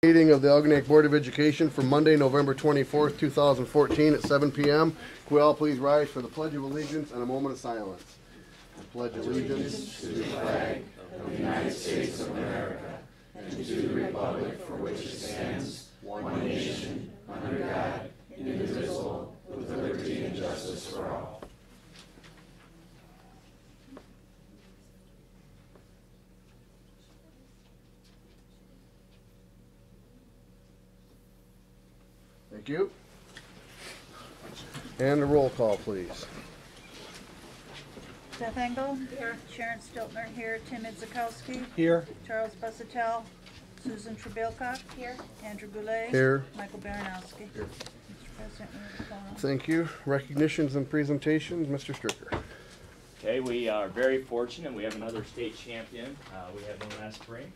Meeting of the Algonac Board of Education for Monday, November 24th, 2014 at 7 p.m. Can we all please rise for the Pledge of Allegiance and a moment of silence? I pledge allegiance to the flag of the United States of America and to the republic for which it stands, one nation, under God, indivisible, with liberty and justice for all. Thank you. And the roll call, please. Beth Engel. Here. Sharon Stiltner here. Tim Idzikowski. Here. Charles Busatel. Susan Trebilcock. Here. Andrew Goulet. Here. Michael Baranowski. Here. Mr. President, we have a quorum. Thank you. Recognitions and presentations, Mr. Stricker. Okay, we are very fortunate. We have another state champion. We had one last spring.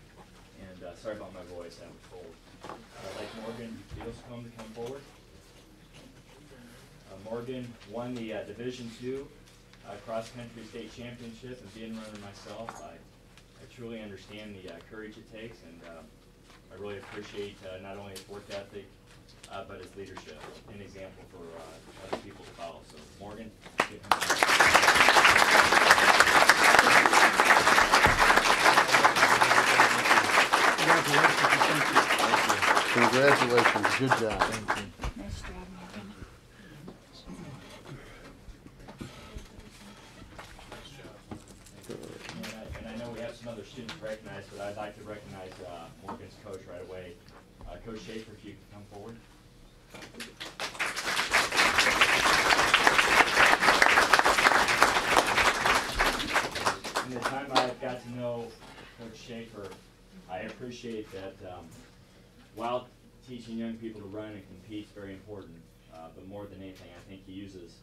And sorry about my voice, I'm cold. I'd like Morgan Bealscombe to come forward. Morgan won the Division II cross-country state championship, and being a runner myself, I truly understand the courage it takes, and I really appreciate not only his work ethic, but his leadership, an example for other people to follow. So Morgan, give him Congratulations. Good job. Nice job, Morgan. And I know we have some other students recognized, but I'd like to recognize Morgan's coach right away. Coach Schaefer, if you could come forward. In the time I've got to know Coach Schaefer, I appreciate that while teaching young people to run and compete is very important, but more than anything, I think he uses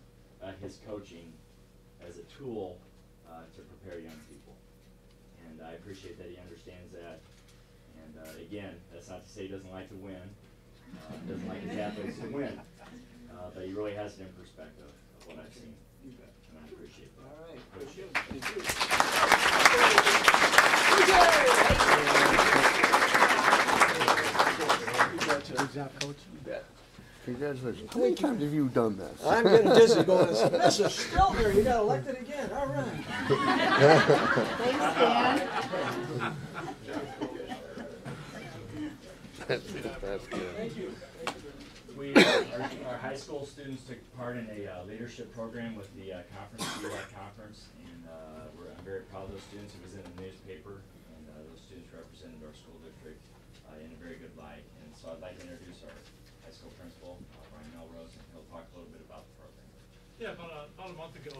his coaching as a tool to prepare young people. And I appreciate that he understands that. And again, that's not to say he doesn't like to win, doesn't like his athletes to win, but he really has it in perspective of what I've seen. And I appreciate that. All right. Coach. Good job, Coach. You bet. Congratulations. How many times have you done this? I'm getting dizzy going, Mr. Stiltner, you got elected again. All right. Thanks, Dan. That's good. Thank you. Our high school students took part in a leadership program with the conference, BOE conference, and I'm very proud of those students. It was in the newspaper, and those students represented our school district in a very good light. And so I'd like to introduce our high school principal, Brian Melrose, and he'll talk a little bit about the program. Yeah, about a month ago.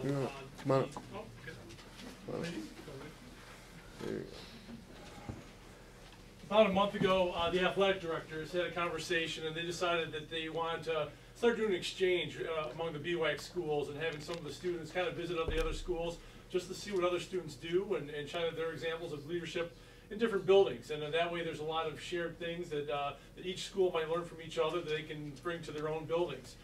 Come on. There you go. About a month ago, the athletic directors had a conversation, and they decided that they wanted to start doing an exchange among the BWAC schools and having some of the students kind of visit other the other schools just to see what other students do and shine their examples of leadership in different buildings. And that way there's a lot of shared things that, that each school might learn from each other that they can bring to their own buildings.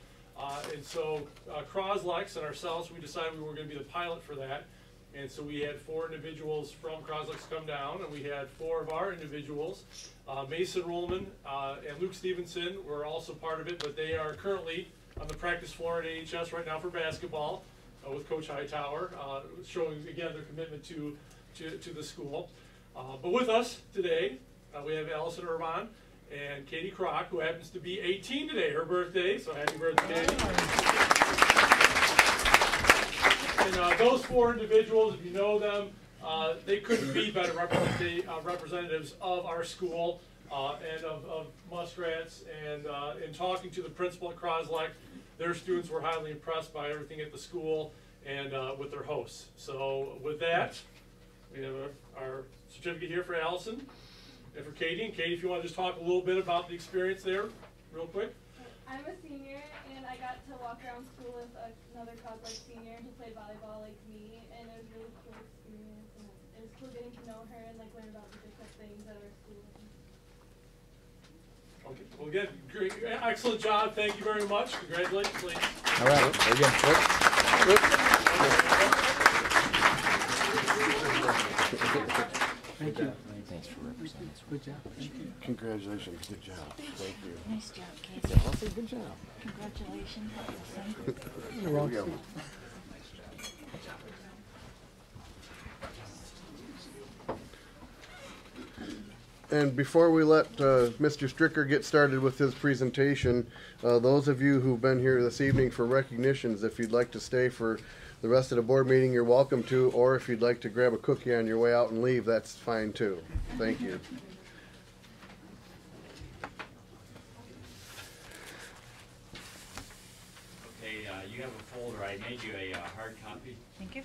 And so Croslex and ourselves, we decided we were going to be the pilot for that. And so we had 4 individuals from Croslex come down, and we had 4 of our individuals. Mason Rollman and Luke Stevenson were also part of it, but they are currently on the practice floor at AHS right now for basketball with Coach Hightower, showing again their commitment to the school. But with us today, we have Allison Irvine and Katie Kroc, who happens to be 18 today, her birthday, so happy birthday, Katie. And those 4 individuals, if you know them, they couldn't be better representatives of our school and of Muskrats. And in talking to the principal at Croslex, their students were highly impressed by everything at the school and with their hosts. So with that, we have our certificate here for Allison and for Katie. And Katie, if you want to just talk a little bit about the experience there, real quick. I'm a senior, and I got to walk around school with another Croslex senior who played volleyball like me, and it was a really cool experience, and it was cool getting to know her and like learn about the different things at our school. Okay, well again, great, excellent job, thank you very much, congratulations ladies. All right, there you go. Thank you. Thanks for representing us. Good job. Congratulations, good job. Thank you. Nice job, Yeah, Casey. I'll say good job. Congratulations. In the wrong Here we go. seat. And before we let Mr. Stricker get started with his presentation, those of you who've been here this evening for recognitions, if you'd like to stay for the rest of the board meeting, you're welcome to, or if you'd like to grab a cookie on your way out and leave, that's fine too. Thank you. Okay, you have a folder. I made you a hard copy. Thank you.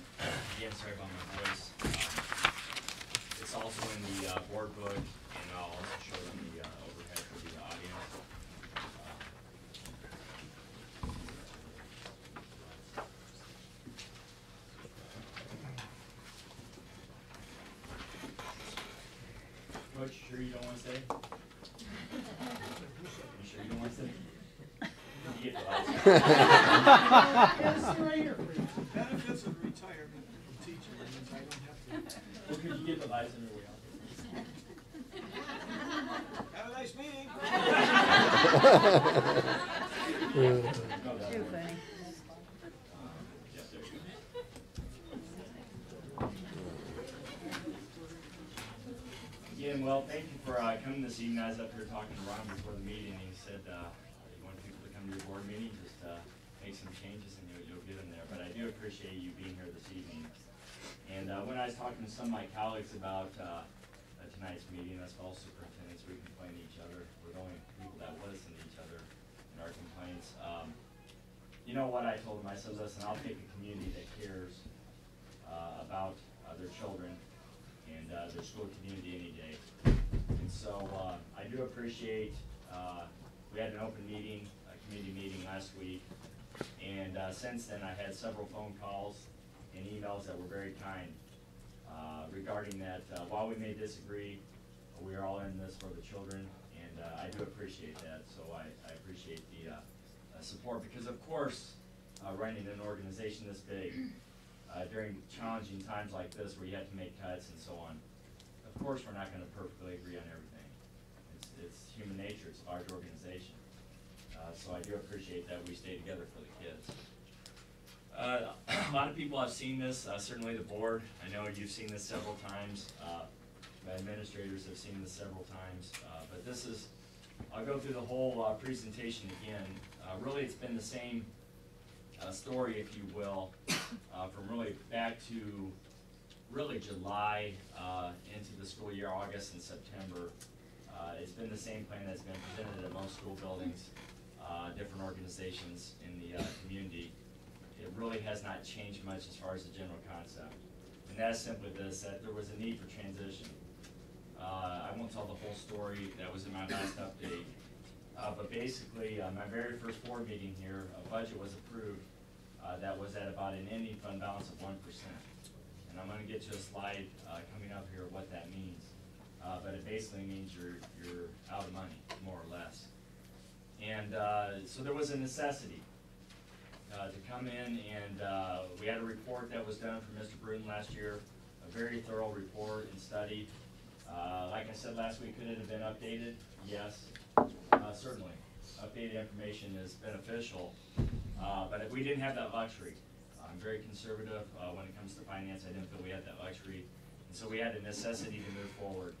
Again, sorry about my voice. It's also in the board book, and I'll also show them the overhead for the audience. Coach, sure you don't want to stay? You sure you don't want to stay? You get the lights. Right here. Benefits of retirement from teaching means I don't have to. Well, could you get the lights on your way out? Have a nice meeting. No, that Too one. funny. Yeah, there you go. Again, well, thank you for coming this evening. I was up here talking to Ron before the meeting, and he said you want people to come to your board meeting, just make some changes and you'll get them there. But I do appreciate you being here this evening. And when I was talking to some of my colleagues about tonight's meeting, us all superintendents, we complain to each other. We're the only people that listen to each other in our complaints. You know what I told them? I said, listen, I'll take a community that cares about their children and their school community any day. And so I do appreciate, we had an open meeting, a community meeting last week, and since then I had several phone calls and emails that were very kind regarding that. While we may disagree, we are all in this for the children, and I do appreciate that. So I appreciate the support, because of course, running an organization this big, during challenging times like this where you have to make cuts and so on, of course we're not going to perfectly agree on everything. It's human nature, it's a large organization. So I do appreciate that we stay together for the kids. A lot of people have seen this, certainly the board. I know you've seen this several times. My administrators have seen this several times. But this is, I'll go through the whole presentation again. Really, it's been the same story, if you will, from really back to really July into the school year, August and September. It's been the same plan that's been presented at most school buildings, different organizations in the community. It really has not changed much as far as the general concept. And that's simply this, that there was a need for transition. I won't tell the whole story, that was in my last update. But basically, my very first board meeting here, a budget was approved that was at about an ending fund balance of 1%. And I'm going to get to a slide coming up here what that means. But it basically means you're out of money, more or less. And so there was a necessity to come in, and we had a report that was done from Mr. Bruton last year, a very thorough report and study. Like I said last week, could it have been updated? Yes, certainly. Updated information is beneficial, but if we didn't have that luxury, I'm very conservative when it comes to finance. I didn't feel we had that luxury, and so we had a necessity to move forward.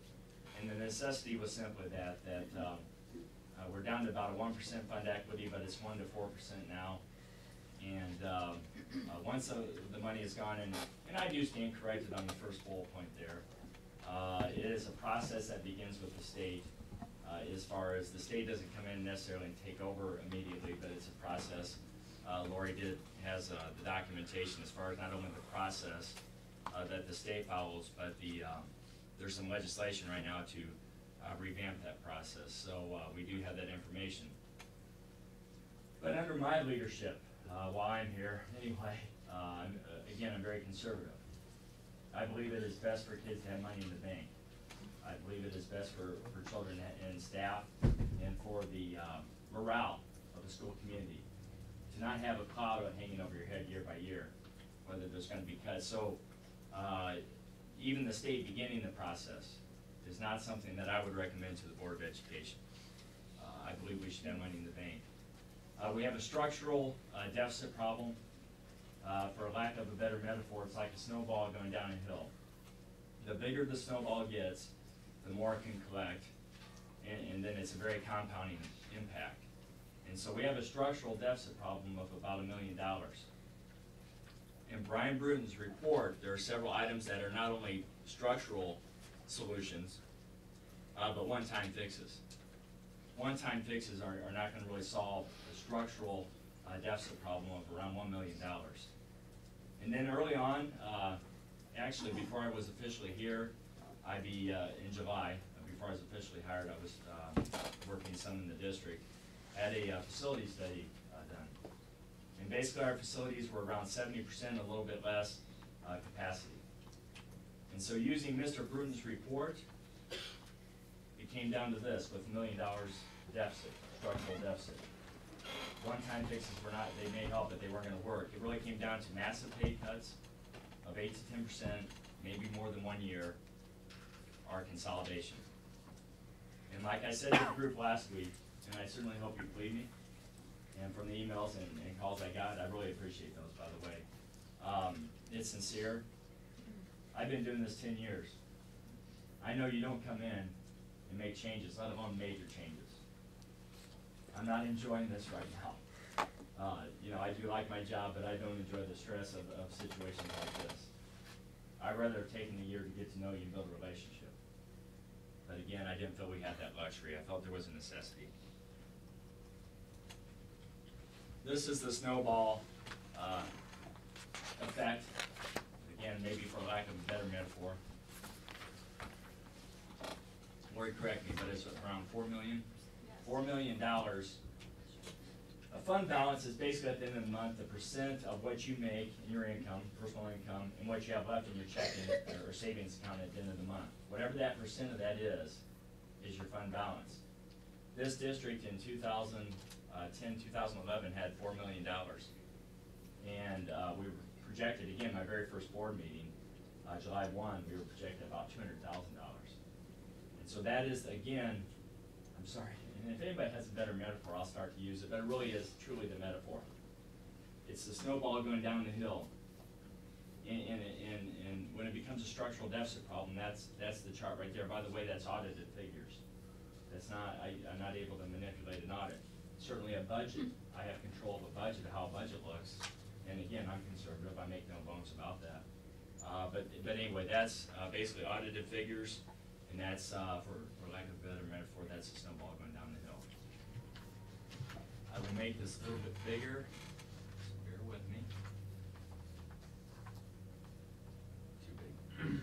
And the necessity was simply that we're down to about a 1% fund equity, but it's 1 to 4% now. And once the money is gone, and I do stand corrected on the first bullet point there, it is a process that begins with the state. As far as the state doesn't come in necessarily and take over immediately, but it's a process. Lori has the documentation as far as not only the process that the state follows, but there's some legislation right now to revamp that process. So we do have that information. But under my leadership, while I'm here anyway, again, I'm very conservative. I believe it is best for kids to have money in the bank. I believe it is best for children and staff and for the morale of the school community to not have a cloud hanging over your head year by year, whether there's going to be cuts. So even the state beginning the process is not something that I would recommend to the Board of Education. I believe we should have money in the bank. We have a structural deficit problem. For lack of a better metaphor, it's like a snowball going down a hill. The bigger the snowball gets, the more it can collect, and then it's a very compounding impact. And so we have a structural deficit problem of about $1 million. In Brian Bruton's report, there are several items that are not only structural solutions, but one-time fixes. One-time fixes are not going to really solve the structural deficit problem of around $1 million. And then early on, actually before I was officially here, in July, before I was officially hired, I was working some in the district, had a facility study done. And basically our facilities were around 70%, a little bit less capacity. And so using Mr. Bruton's report, it came down to this, with $1 million deficit, structural deficit. One-time fixes were not, they may help, but they weren't gonna work. It really came down to massive pay cuts of 8 to 10%, maybe more than 1 year, or consolidation. And like I said to the group last week, and I certainly hope you believe me, and from the emails and calls I got, I really appreciate those, by the way. It's sincere. I've been doing this 10 years. I know you don't come in and make changes, let alone major changes. I'm not enjoying this right now. You know, I do like my job, but I don't enjoy the stress of situations like this. I'd rather have taken a year to get to know you and build a relationship. But again, I didn't feel we had that luxury. I felt there was a necessity. This is the snowball effect. Again, maybe for lack of a better metaphor. Lori, correct me, but it's around $4 million. $4 million. A fund balance is basically at the end of the month the percent of what you make in your income, personal income, and what you have left in your checking or savings account at the end of the month. Whatever that percent of that is your fund balance. This district in 2010, 2011 had $4 million. And we were projected, again, my very first board meeting, July 1, we were projected about $200,000. And so that is, again, I'm sorry, and if anybody has a better metaphor, I'll start to use it, but it really is truly the metaphor. It's the snowball going down the hill. And when it becomes a structural deficit problem, that's the chart right there. By the way, that's audited figures. That's not, I'm not able to manipulate an audit. Certainly a budget, I have control of a budget, of how a budget looks. And again, I'm conservative, I make no bones about that. But anyway, that's basically audited figures, and that's, for lack of a better metaphor, that's a snowball going down the hill. I will make this a little bit bigger, so bear with me. Too big.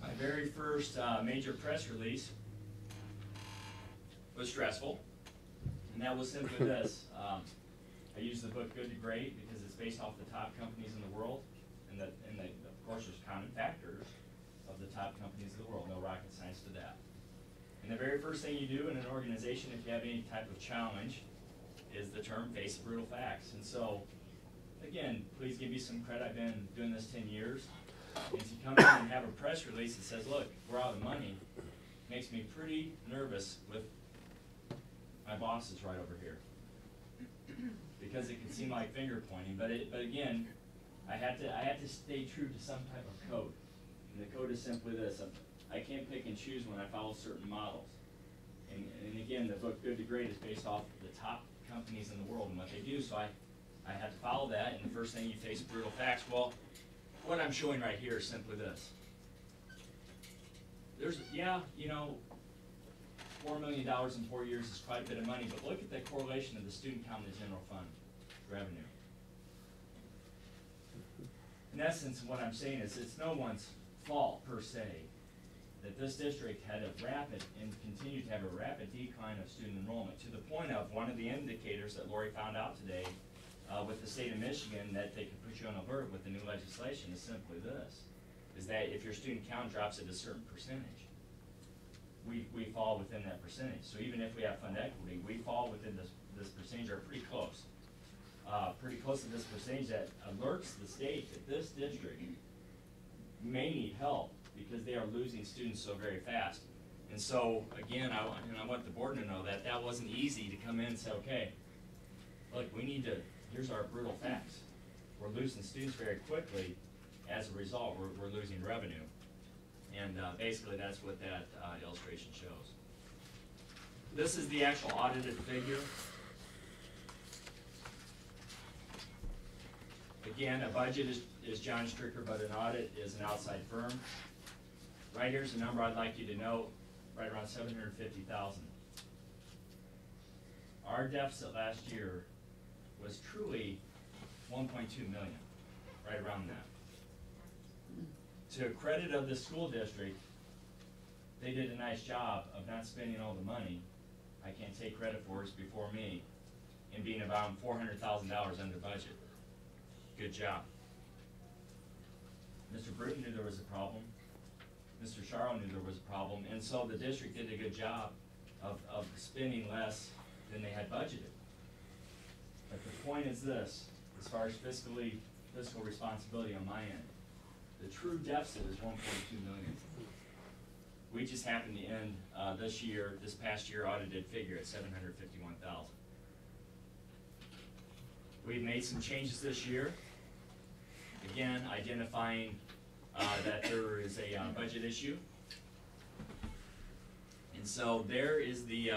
My very first major press release was stressful, and that was simply this. I use the book Good to Great because it's based off the top companies in the world, and of course there's common factors of the top companies in the world, no rocket science to that. And the very first thing you do in an organization if you have any type of challenge is the term face brutal facts. And so, again, please give me some credit, I've been doing this 10 years. And to come in and have a press release that says, look, we're out of money, makes me pretty nervous with my bosses right over here. Because it can seem like finger pointing, but again, I had to stay true to some type of code. And the code is simply this: I can't pick and choose when I follow certain models. And again, the book Good to Great is based off the top companies in the world and what they do. So I had to follow that. And the first thing you face brutal facts. Well, what I'm showing right here is simply this. There's, yeah, you know, $4 million in 4 years is quite a bit of money, but look at the correlation of the student count in the general fund revenue. In essence, what I'm saying is it's no one's fault, per se, that this district had a rapid and continued to have a rapid decline of student enrollment, to the point of one of the indicators that Lori found out today with the state of Michigan that they could put you on alert with the new legislation is simply this, is that if your student count drops at a certain percentage, we fall within that percentage. So even if we have fund equity, we fall within this percentage are pretty close. Pretty close to this percentage that alerts the state that this district may need help because they are losing students so very fast. And so, again, I want the board to know that that wasn't easy to come in and say, okay, look, we need to, here's our brutal facts. We're losing students very quickly. As a result, we're losing revenue. And basically, that's what that illustration shows. This is the actual audited figure. Again, a budget is John Stricker, but an audit is an outside firm. Right here's the number I'd like you to note, right around $750,000. Our deficit last year was truly $1.2 million, right around that. To credit of the school district, they did a nice job of not spending all the money. I can't take credit for it, it's before me, and being about $400,000 under budget. Good job. Mr. Bruton knew there was a problem. Mr. Sharrow knew there was a problem, and so the district did a good job of spending less than they had budgeted. But the point is this, as far as fiscal responsibility on my end, the true deficit is $1.2 million. We just happen to end this past year audited figure at $751,000. We've made some changes this year. Again, identifying that there is a budget issue. And so there is the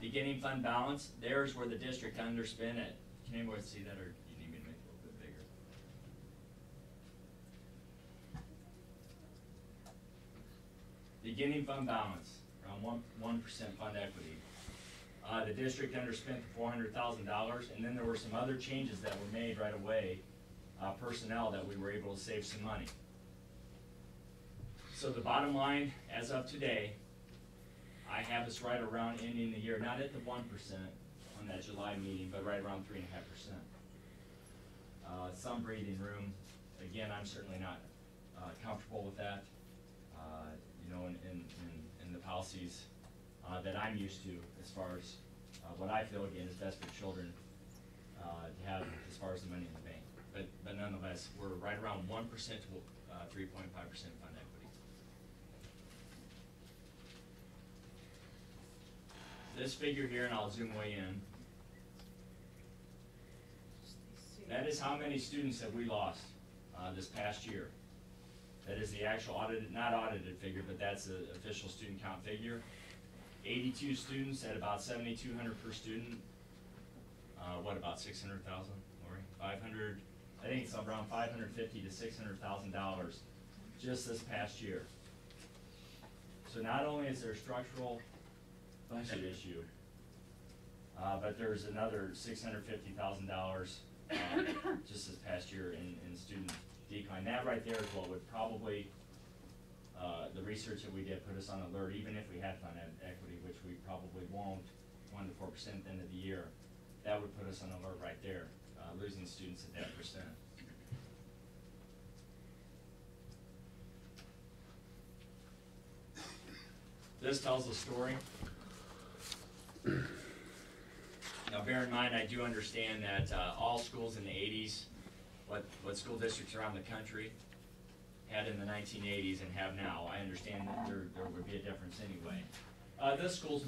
beginning fund balance. There's where the district underspent it. Can anyone see that, or do you need me to make it a little bit bigger? Beginning fund balance, around 1% fund equity. The district underspent $400,000, and then there were some other changes that were made right away, personnel, that we were able to save some money. So the bottom line, as of today, I have us right around ending the year, not at the 1% on that July meeting, but right around 3.5%. Some breathing room. Again, I'm certainly not comfortable with that. You know, in the policies that I'm used to, as far as what I feel, again, is best for children to have as far as the money in the bank. But nonetheless, we're right around 1% to 3.5% fund equity. This figure here, and I'll zoom way in, that is how many students have we lost this past year. That is the actual audited, not audited figure, but that's the official student count figure. 82 students at about 7,200 per student. What, about 600,000, Lori? 500, I think it's around $550,000 to $600,000 just this past year. So not only is there a structural budget issue, but there's another $650,000 just this past year in student decline. That right there is what would probably, the research that we did put us on alert, even if we had fund equity, which we probably won't, 1 to 4% at the end of the year, that would put us on alert right there, losing students at that percent. This tells a story. Now bear in mind, I do understand that all schools in the 80s, what school districts around the country had in the 1980s and have now, I understand that there would be a difference anyway. This school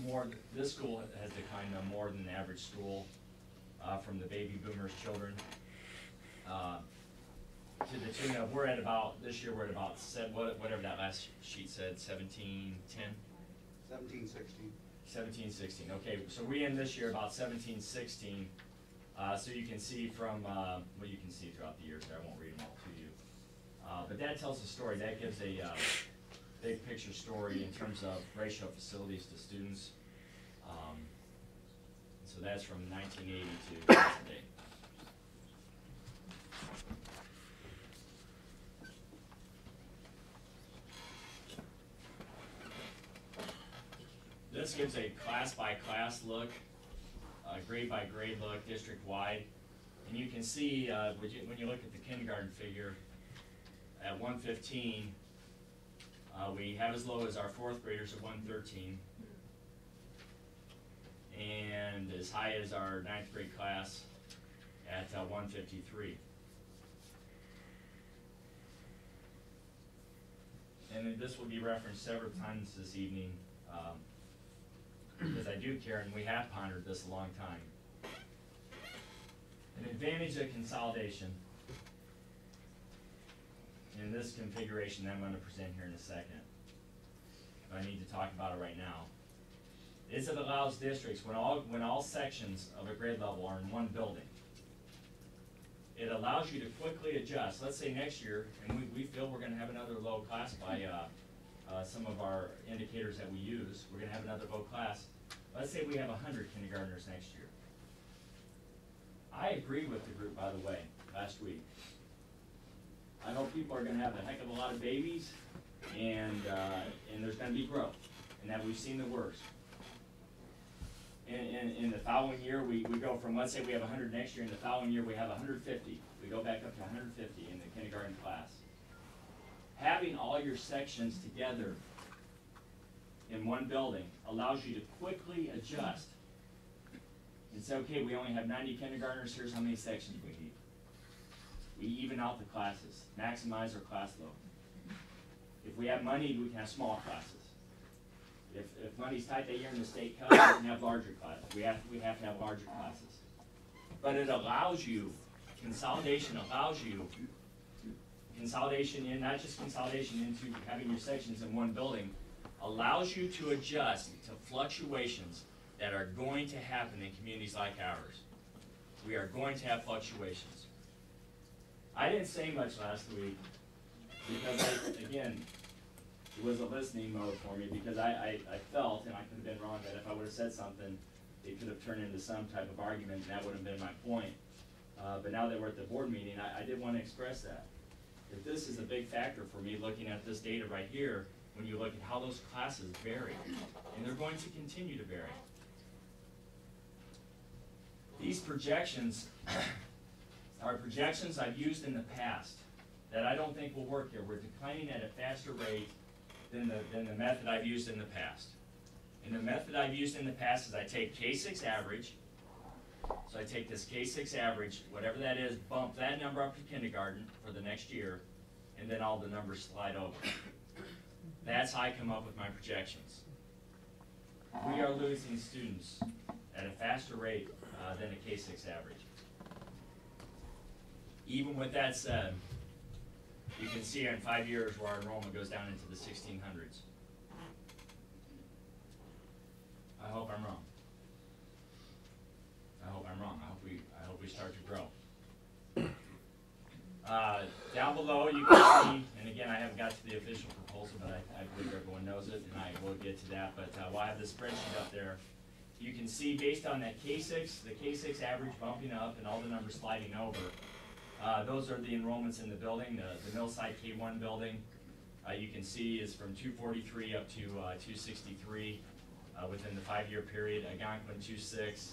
has declined more than the average school from the baby boomers' children. To the tune of, we're at about, this year we're at about, whatever that last sheet said, 1710? 1716. 1716, okay, so we end this year about 1716. So you can see from, well, you can see throughout the years there, I won't read them all to you. But that tells a story, that gives a big picture story in terms of ratio of facilities to students. So that's from 1980 to today. This gives a class by class look, grade by grade look, district wide. And you can see when you look at the kindergarten figure, at 115, we have as low as our 4th graders at 113. and as high as our 9th grade class at 153. And this will be referenced several times this evening, because I do care, and we have pondered this a long time. An advantage of consolidation in this configuration that I'm going to present here in a second, but I need to talk about it right now, is it allows districts, when all sections of a grade level are in one building, it allows you to quickly adjust. Let's say next year, and we feel we're going to have another low class by some of our indicators that we use. We're going to have another low class. Let's say we have 100 kindergartners next year. I agree with the group, by the way, last week. I know people are going to have a heck of a lot of babies, and there's going to be growth, and that we've seen the worst. In the following year, we go from, let's say we have 100 next year, and the following year we have 150. We go back up to 150 in the kindergarten class. Having all your sections together in one building allows you to quickly adjust and say, okay, we only have 90 kindergartners, here's how many sections we need. We even out the classes, maximize our class load. If we have money, we can have small classes. If money's tight that year in the state cut, we can have larger classes. We have to have larger classes. But it allows you, consolidation allows you, consolidation in, not just consolidation into having your sections in one building, allows you to adjust to fluctuations that are going to happen in communities like ours. We are going to have fluctuations. I didn't say much last week because, again, it was a listening mode for me because I felt, and I could have been wrong, that if I would have said something, it could have turned into some type of argument, and that would have been my point. But now that we're at the board meeting, I did want to express that. That this is a big factor for me looking at this data right here when you look at how those classes vary. And they're going to continue to vary. These projections are projections I've used in the past that I don't think will work here. We're declining at a faster rate than the method I've used in the past. And the method I've used in the past is I take K6 average, so I take this K6 average, whatever that is, bump that number up to kindergarten for the next year, and then all the numbers slide over. That's how I come up with my projections. We are losing students at a faster rate than a K6 average. Even with that said, you can see in 5 years where our enrollment goes down into the 1600s. I hope I'm wrong. I hope I'm wrong. I hope we start to grow. Down below you can see, and again I haven't got to the official proposal, but I believe everyone knows it, and I will get to that. But while I have the spreadsheet up there, you can see based on that K6, the K6 average bumping up and all the numbers sliding over. Those are the enrollments in the building. The Millside K1 building, you can see is from 243 up to 263 within the 5-year period. Algonquin 26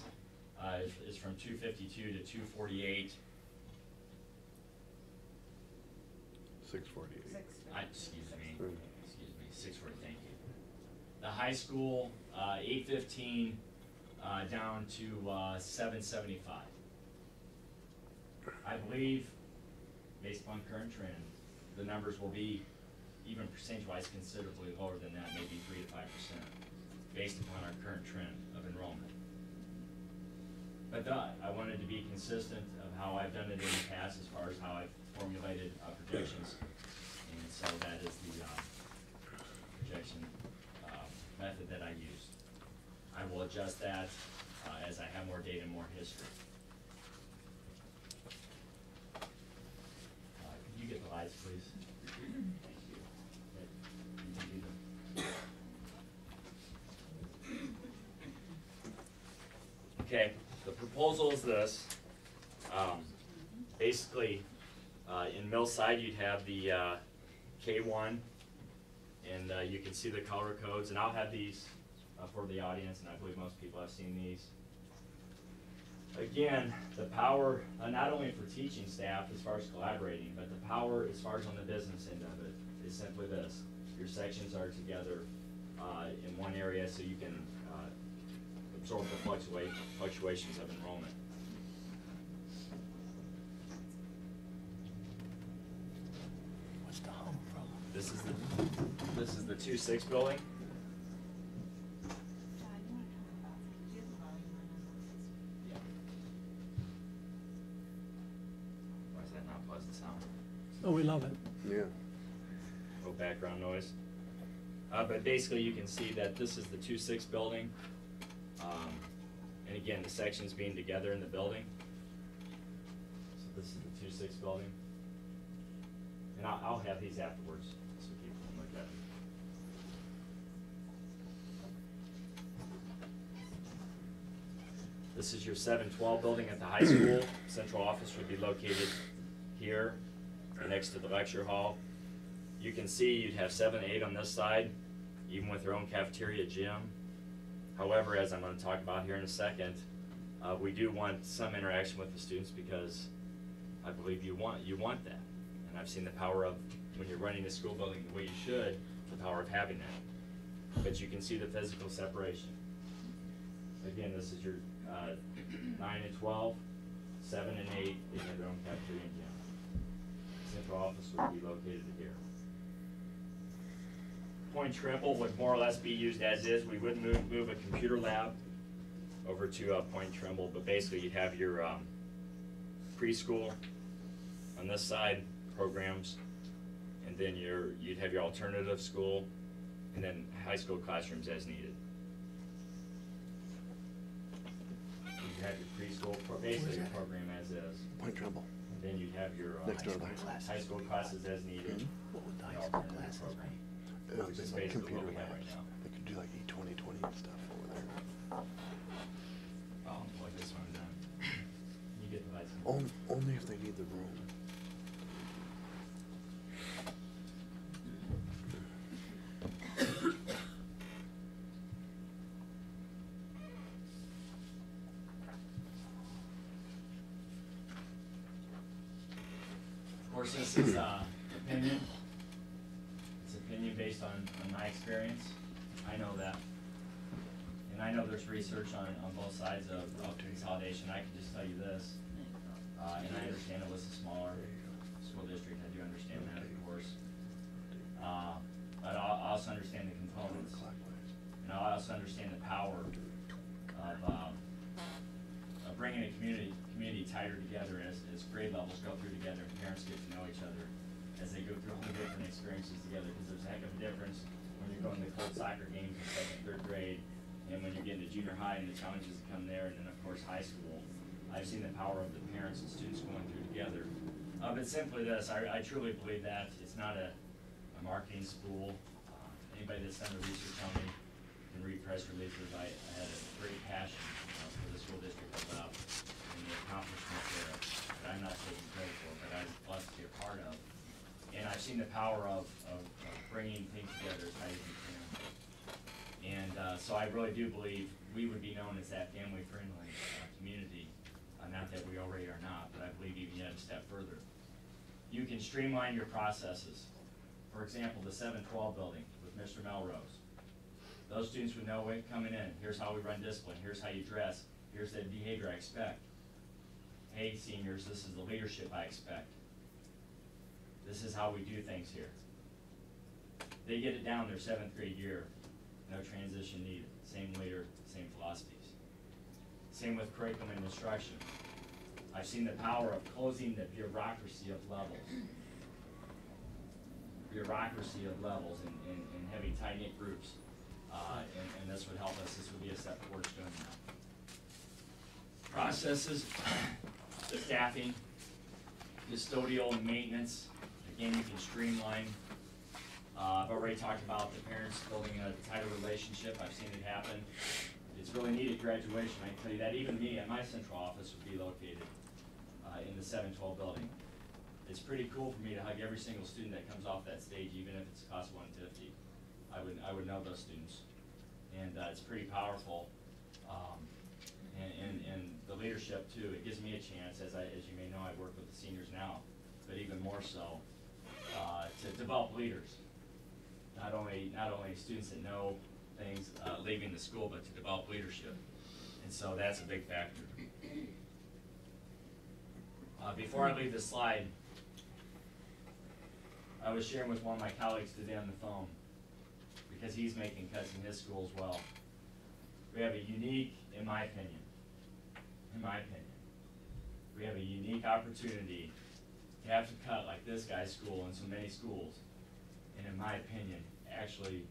is from 252 to 248. 648. Excuse me, 640, thank you. The high school, 815 down to 775. I believe, based upon current trend, the numbers will be, even percentage-wise, considerably lower than that, maybe 3 to 5%, based upon our current trend of enrollment. But I wanted to be consistent of how I've done it in the past as far as how I've formulated projections, and so that is the projection method that I use. I will adjust that as I have more data and more history. Could you get the lights, please? Thank you. Okay, the proposal is this. Basically, in Millside, you'd have the K1, and you can see the color codes, and I'll have these for the audience, and I believe most people have seen these. Again, the power, not only for teaching staff as far as collaborating, but the power as far as on the business end of it is simply this. Your sections are together in one area so you can absorb the fluctuations of enrollment. What's the hum from? This is the 2-6 building. Why is that not pleasant sound? Oh, we love it. Yeah. Little background noise. But basically you can see that this is the 2-6 building. And again, the sections being together in the building. So this is the 2-6 building. And I'll have these afterwards, so people can look at them. This is your 7-12 building at the high school. Central office would be located here, next to the lecture hall. You can see you'd have 7-8 on this side, even with their own cafeteria gym. However, as I'm going to talk about here in a second, we do want some interaction with the students because I believe you want that. And I've seen the power of, when you're running a school building the way you should, the power of having that. But you can see the physical separation. Again, this is your 9 and 12, 7 and 8, they have their own cafeteria and gym. Central office would be located here. Point Trimble would more or less be used as is. We would move a computer lab over to Point Trimble, but basically you'd have your preschool on this side, programs, and then you'd have your alternative school, and then high school classrooms as needed. You'd have your preschool, basically your program as is. Point Trumbull. Then you'd have your Next door to the high school. high school classes as needed. What would the and high school alternative classes program. be? Which is Like basically what computer we have labs. right now. They could do like E2020 and stuff over there. Oh, like this one done. You get the lights. Only if they need the room. Of course, this is opinion. It's opinion based on my experience. I know that. And I know there's research on both sides of consolidation. I can just tell you this. And I understand it was a smaller school district. I do understand that, of course. But I also understand the components. And I also understand the power of bringing a community tighter together as grade levels go through together and parents get to know each other as they go through all the different experiences together, because there's a heck of a difference when you're going to cold soccer games in 2nd and 3rd grade and when you're getting to junior high and the challenges that come there, and then of course high school. I've seen the power of the parents and students going through together. But simply this, I truly believe that it's not a marketing spool. Anybody that's done the research on me can read press releases. I had a great passion for the school district I love and the accomplishments there that I'm not taking credit for, but I'm blessed to be a part of. And I've seen the power of bringing things together as tight as you can. And so I really do believe we would be known as that family-friendly community. Not that we already are not, but I believe even yet a step further. You can streamline your processes. For example, the 7-12 building with Mr. Melrose. Those students would know coming in, here's how we run discipline, here's how you dress, here's the behavior I expect. Hey, seniors, this is the leadership I expect. This is how we do things here. They get it down their 7th grade year, no transition needed. Same leader, same philosophies. Same with curriculum and instruction. I've seen the power of closing the bureaucracy of levels. Bureaucracy of levels and having tight-knit groups. And this would help us. This would be a step towards doing that. Processes, the staffing, custodial and maintenance. Again, you can streamline. I've already talked about the parents building a tighter relationship. I've seen it happen. It's really neat at graduation, I can tell you that. Even me at my central office would be located in the 7-12 building. It's pretty cool for me to hug every single student that comes off that stage, even if it's cost $150. I would know those students, and it's pretty powerful. And the leadership too. It gives me a chance, as you may know, I work with the seniors now, but even more so to develop leaders. Not only students that know things leaving the school, but to develop leadership. And so that's a big factor. Before I leave this slide, I was sharing with one of my colleagues today on the phone, because he's making cuts in his school as well. We have a unique, in my opinion, we have a unique opportunity to have to cut like this guy's school and so many schools, and in my opinion, actually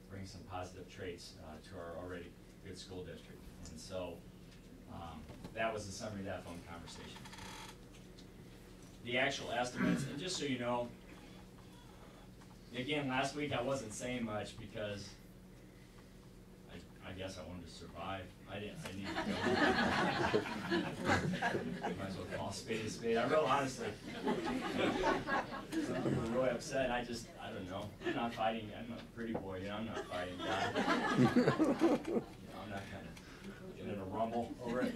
bring some positive traits to our already good school district. And so that was the summary of that phone conversation. The actual estimates, and just so you know, again, last week I wasn't saying much because I guess I wanted to survive. I needed to go. Might as well call a spade a spade. I real honestly, some people were really upset. I don't know. I'm not fighting. I'm a pretty boy, you know. I'm not fighting God. You know, I'm not kind of getting in a rumble over it.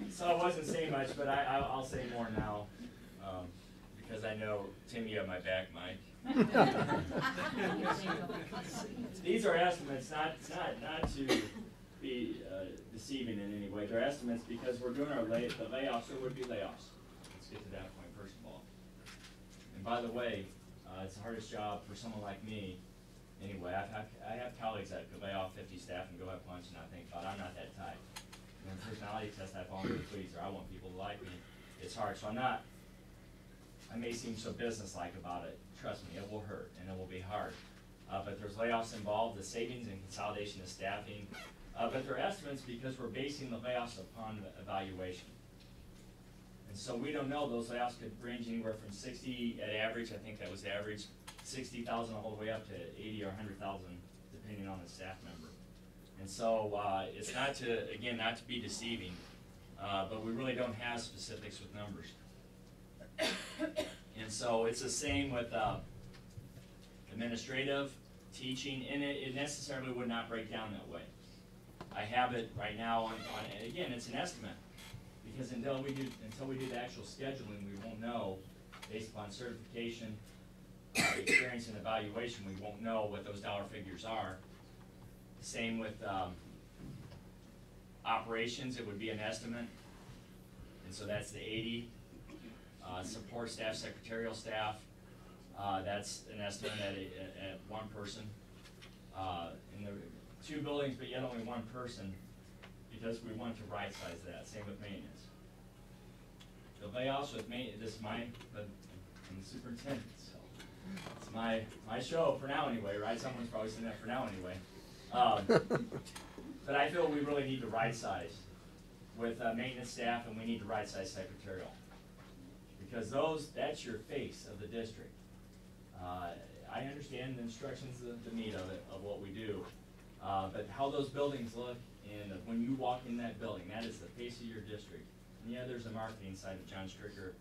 So I wasn't saying much, but I'll say more now because I know, Tim, you have my back, Mike. These are estimates, not to be deceiving in any way. They're estimates because we're doing the layoffs. There would be layoffs. Let's get to that point first of all. And by the way, it's the hardest job for someone like me. Anyway, I have colleagues that could lay off 50 staff and go have lunch and not think about it. I'm not that type. And the personality test I fall into the pleaser. I want people to like me. It's hard, so I may seem so businesslike about it. Trust me, it will hurt and it will be hard. But there's layoffs involved, the savings and consolidation of staffing. But they're estimates because we're basing the layoffs upon evaluation. And so we don't know, those layoffs could range anywhere from 60 at average, I think that was the average, 60,000 all the way up to 80 or 100,000, depending on the staff member. And so it's not to be deceiving, but we really don't have specifics with numbers. And so it's the same with administrative, teaching, and it necessarily would not break down that way. I have it right now on again, it's an estimate, because until we do the actual scheduling, we won't know, based upon certification, experience, and evaluation, we won't know what those dollar figures are. Same with operations, it would be an estimate, and so that's the 80. Support staff, secretarial staff, that's an estimate at one person. In the 2 buildings, but yet only 1 person, because we want to right size that. Same with maintenance. The layoffs with maintenance, this is I'm the superintendent, so it's my show for now anyway, right? Someone's probably seen that for now anyway. But I feel we really need to right size with maintenance staff, and we need to right size secretarial. Because that's your face of the district. I understand the instructions, the meat of it, of what we do, but how those buildings look, and when you walk in that building, that is the face of your district. And yeah, there's a marketing side of John Stricker,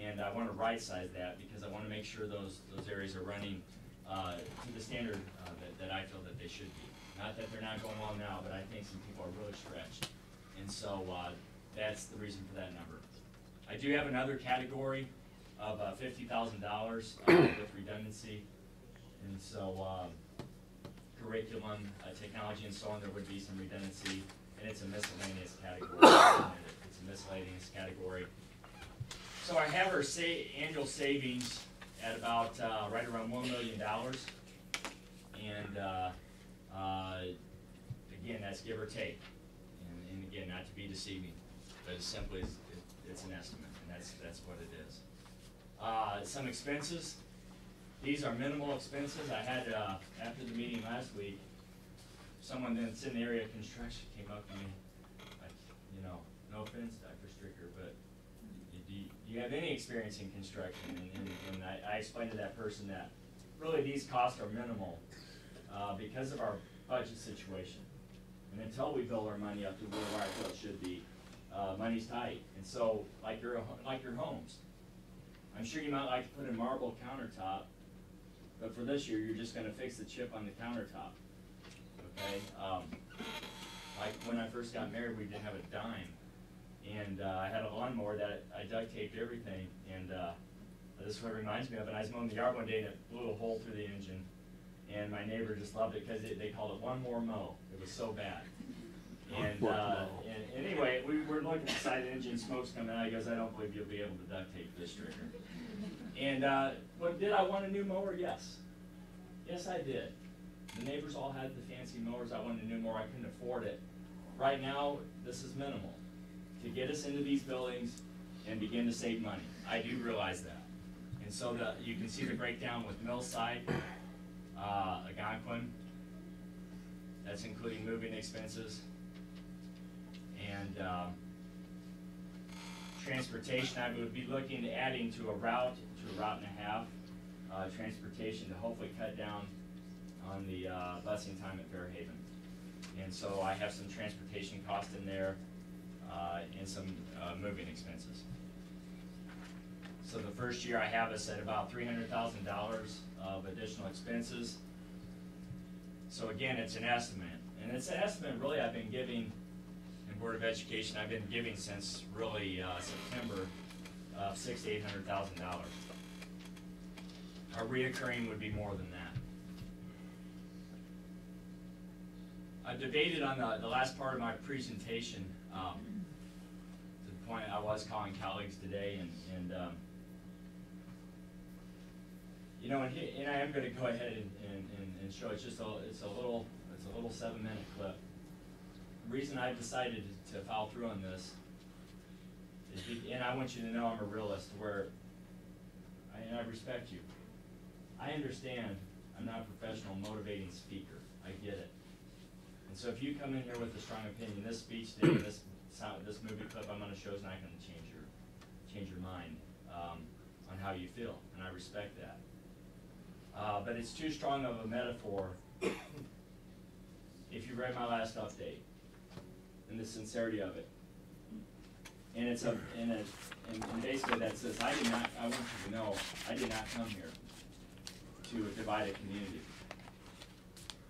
and I want to right size that because I want to make sure those areas are running to the standard that I feel that they should be. Not that they're not going well now, but I think some people are really stretched. And so that's the reason for that number. I do have another category of $50,000 with redundancy, and so curriculum, technology, and so on, there would be some redundancy, and it's a miscellaneous category. It's a miscellaneous category. So I have our annual savings at about right around $1 million, and again, that's give or take, and again, not to be deceiving, but it's simply it's an estimate, and that's what it is. Some expenses. These are minimal expenses. I had, after the meeting last week, someone that's in the area of construction came up to me, like, no offense, Dr. Stricker, but do you have any experience in construction? And I explained to that person that really these costs are minimal because of our budget situation. And until we build our money up to where I feel it should be, money's tight. And so, like your homes, I'm sure you might like to put in marble countertop, but for this year, you're just going to fix the chip on the countertop. Okay? Like when I first got married, we didn't have a dime, and I had a lawnmower that I duct taped everything, and this is what it reminds me of. And I was mowing the yard one day, and it blew a hole through the engine, and my neighbor just loved it because they called it one more mow. It was so bad. And anyway, we were looking at the side of the engine, smoke's coming out. He goes, I don't believe you'll be able to duct tape this trigger. And did I want a new mower? Yes. Yes, I did. The neighbors all had the fancy mowers. I wanted a new mower. I couldn't afford it. Right now, this is minimal to get us into these buildings and begin to save money. I do realize that. And so you can see the breakdown with Millside, Algonquin. That's including moving expenses. And transportation, I would be looking at adding to a route and a half. Transportation to hopefully cut down on the busing time at Fairhaven. And so I have some transportation cost in there and some moving expenses. So the first year I have us at about $300,000 of additional expenses. So again, it's an estimate. And it's an estimate really I've been giving in Board of Education, I've been giving since really September of $600,000 to $800,000. Our reoccurring would be more than that. I've debated on the last part of my presentation, to the point I was calling colleagues today, and you know, and I am going to go ahead and show it's just it's a little 7-minute clip. The reason I've decided to follow through on this is, and I want you to know I'm a realist, where I respect you. I understand I'm not a professional motivating speaker. I get it. And so if you come in here with a strong opinion, this speech today, this movie clip I'm going to show is not going to change your mind on how you feel, and I respect that. But it's too strong of a metaphor if you read my last update and the sincerity of it. And it's and basically that says I want you to know I did not come here to divide a community.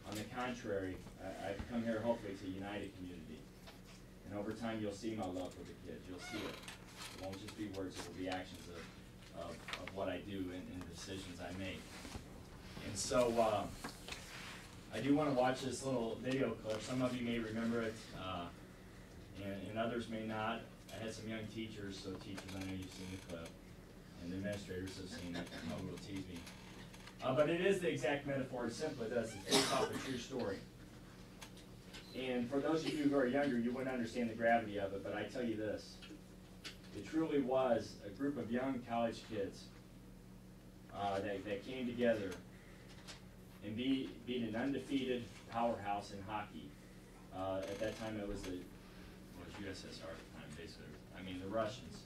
On the contrary, I've come here hopefully to unite a community. And over time you'll see my love for the kids. You'll see it. It won't just be words, it will be actions of what I do and the decisions I make. And so I do want to watch this little video clip. Some of you may remember it, and others may not. I had some young teachers, so teachers, I know you've seen the clip, and the administrators have seen it. Probably will tease me. But it is the exact metaphor. It's simply this. It's based off a true story. And for those of you who are younger, you wouldn't understand the gravity of it, but I tell you this. It truly was a group of young college kids that came together and beat an undefeated powerhouse in hockey. At that time, it was USSR at the time, basically. I mean, the Russians,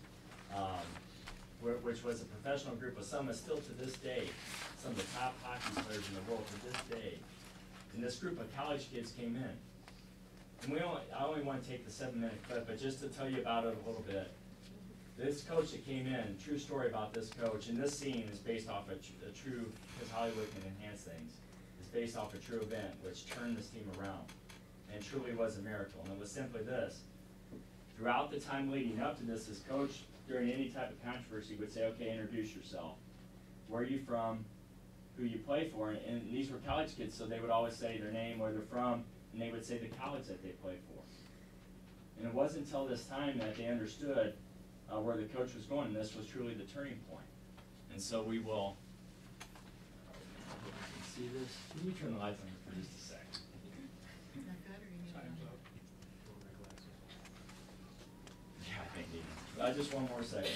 which was a professional group of some, still to this day, some of the top hockey players in the world to this day. And this group of college kids came in. And I only want to take the 7-minute clip, but just to tell you about it a little bit. This coach that came in, true story about this coach, and this scene is based off a true, because Hollywood can enhance things, it's based off a true event which turned this team around. And it truly was a miracle. And it was simply this. Throughout the time leading up to this coach, during any type of controversy, would say, okay, introduce yourself. Where are you from? Who you play for? And these were college kids, so they would always say their name, where they're from, and they would say the college that they played for. And it wasn't until this time that they understood where the coach was going, and this was truly the turning point. And so we will see this. Can you turn the lights on for just a second? Time's up. Yeah, I think just one more second.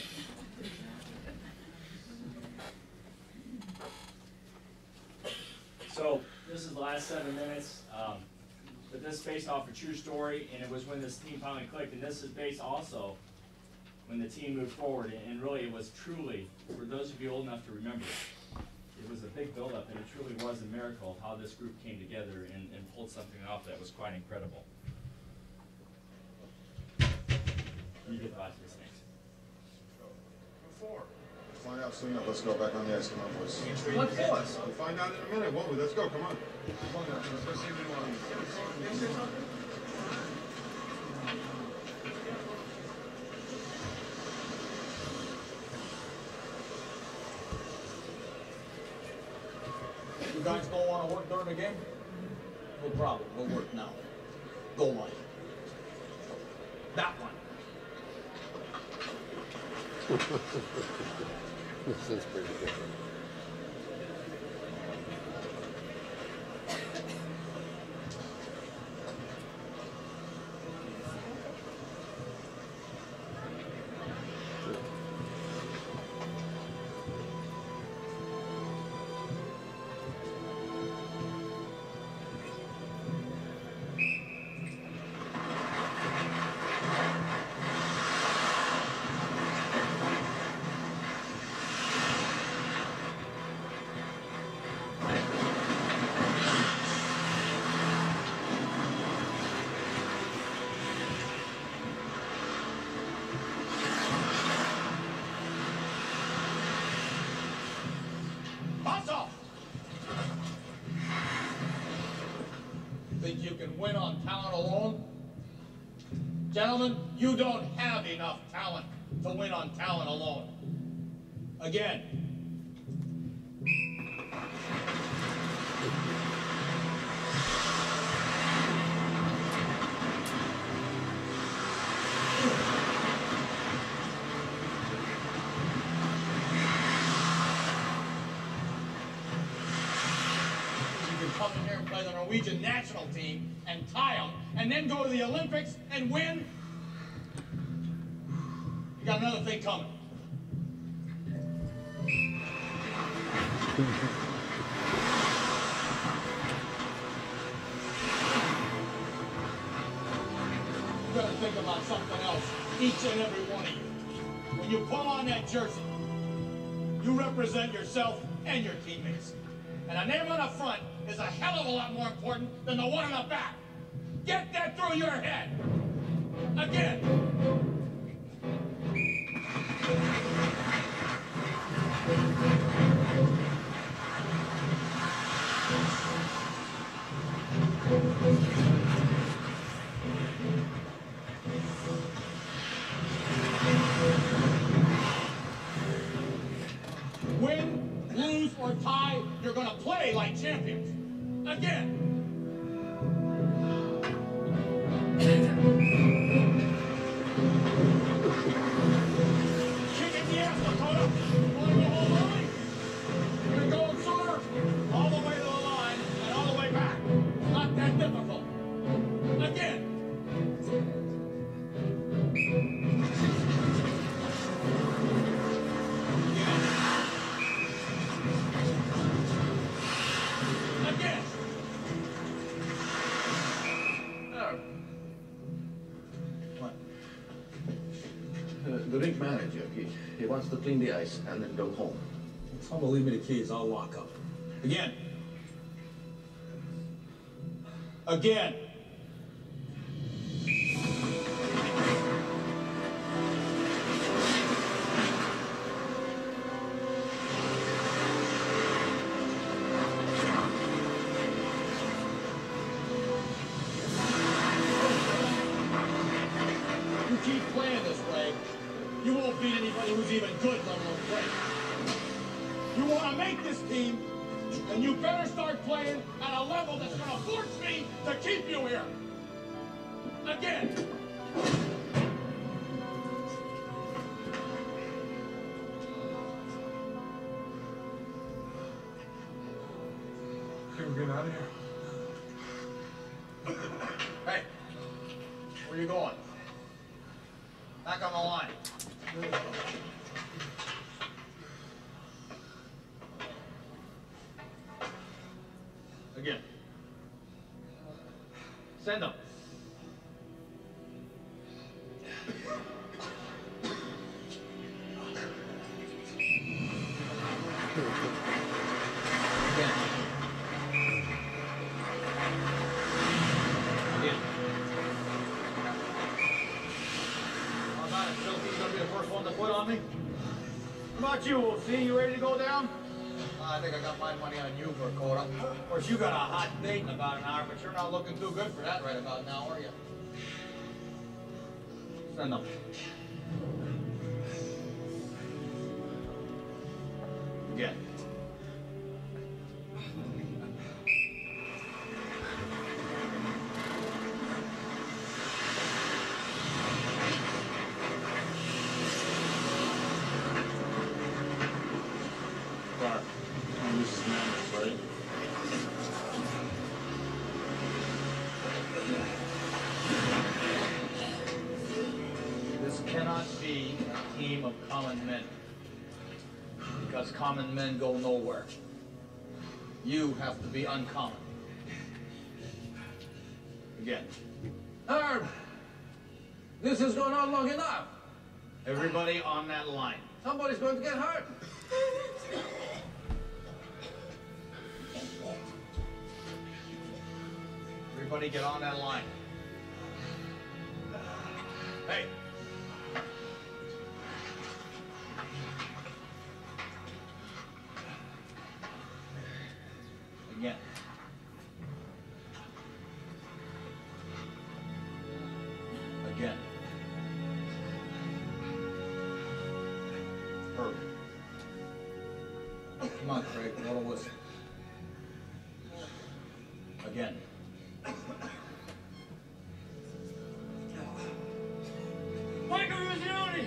So this is the last 7 minutes. But this is based off a true story, and it was when this team finally clicked. And this is based also when the team moved forward. And really, it was truly, for those of you old enough to remember, it was a big buildup, and it truly was a miracle of how this group came together and pulled something off that was quite incredible. You get the watch this next. Before. Find out soon enough. Let's go back on the ice. Come on, boys. What for? We'll find out in a minute, won't we? Let's go. Come on. Let's go see if we want to. You guys don't want to work during the game? No problem. We'll work now. Goal line. That one. This is pretty different. Think you can win on talent alone? Gentlemen, you don't have enough talent to win on talent alone. Again. Come in here and play the Norwegian national team and tie them, and then go to the Olympics and win. You got another thing coming. You gotta think about something else, each and every one of you. When you put on that jersey, you represent yourself and your teammates. And a name on the front is a hell of a lot more important than the one on the back. Get that through your head. Again. Win, lose, or tie, you're gonna play like champions. Again. Kick in the ass, Dakota. You wanna go home early? You're gonna go and serve all the way to the line and all the way back. It's not that difficult. Again. Again. What? The rink manager, he wants to clean the ice and then go home. Tell him to leave me the keys, I'll lock up. Again. Again. You keep playing this way, you won't beat anybody who's even good, let alone great. You want to make this team, then you better start playing at a level that's going to force me to keep you here. Again. Can we get out of here? Hey, where you going? Back on the line. Again. Send them. Again. Again. How about it, Silky's gonna be the first one to put on me? How about you, OC? You ready to go down? I think I got my money on you, Dakota. Of course, you got a hot date in about an hour, but you're not looking too good for that right about now, are you? Send them. Again. car. Oh, this is madness, right? This cannot be a team of common men, because common men go nowhere. You have to be uncommon. Again. Herb! This has gone on long enough. Everybody on that line. Somebody's going to get hurt. Everybody get on that line. Hey. Again. Again. Herb. Come on, Craig, blow a whistle. Again. Michael Rosioni!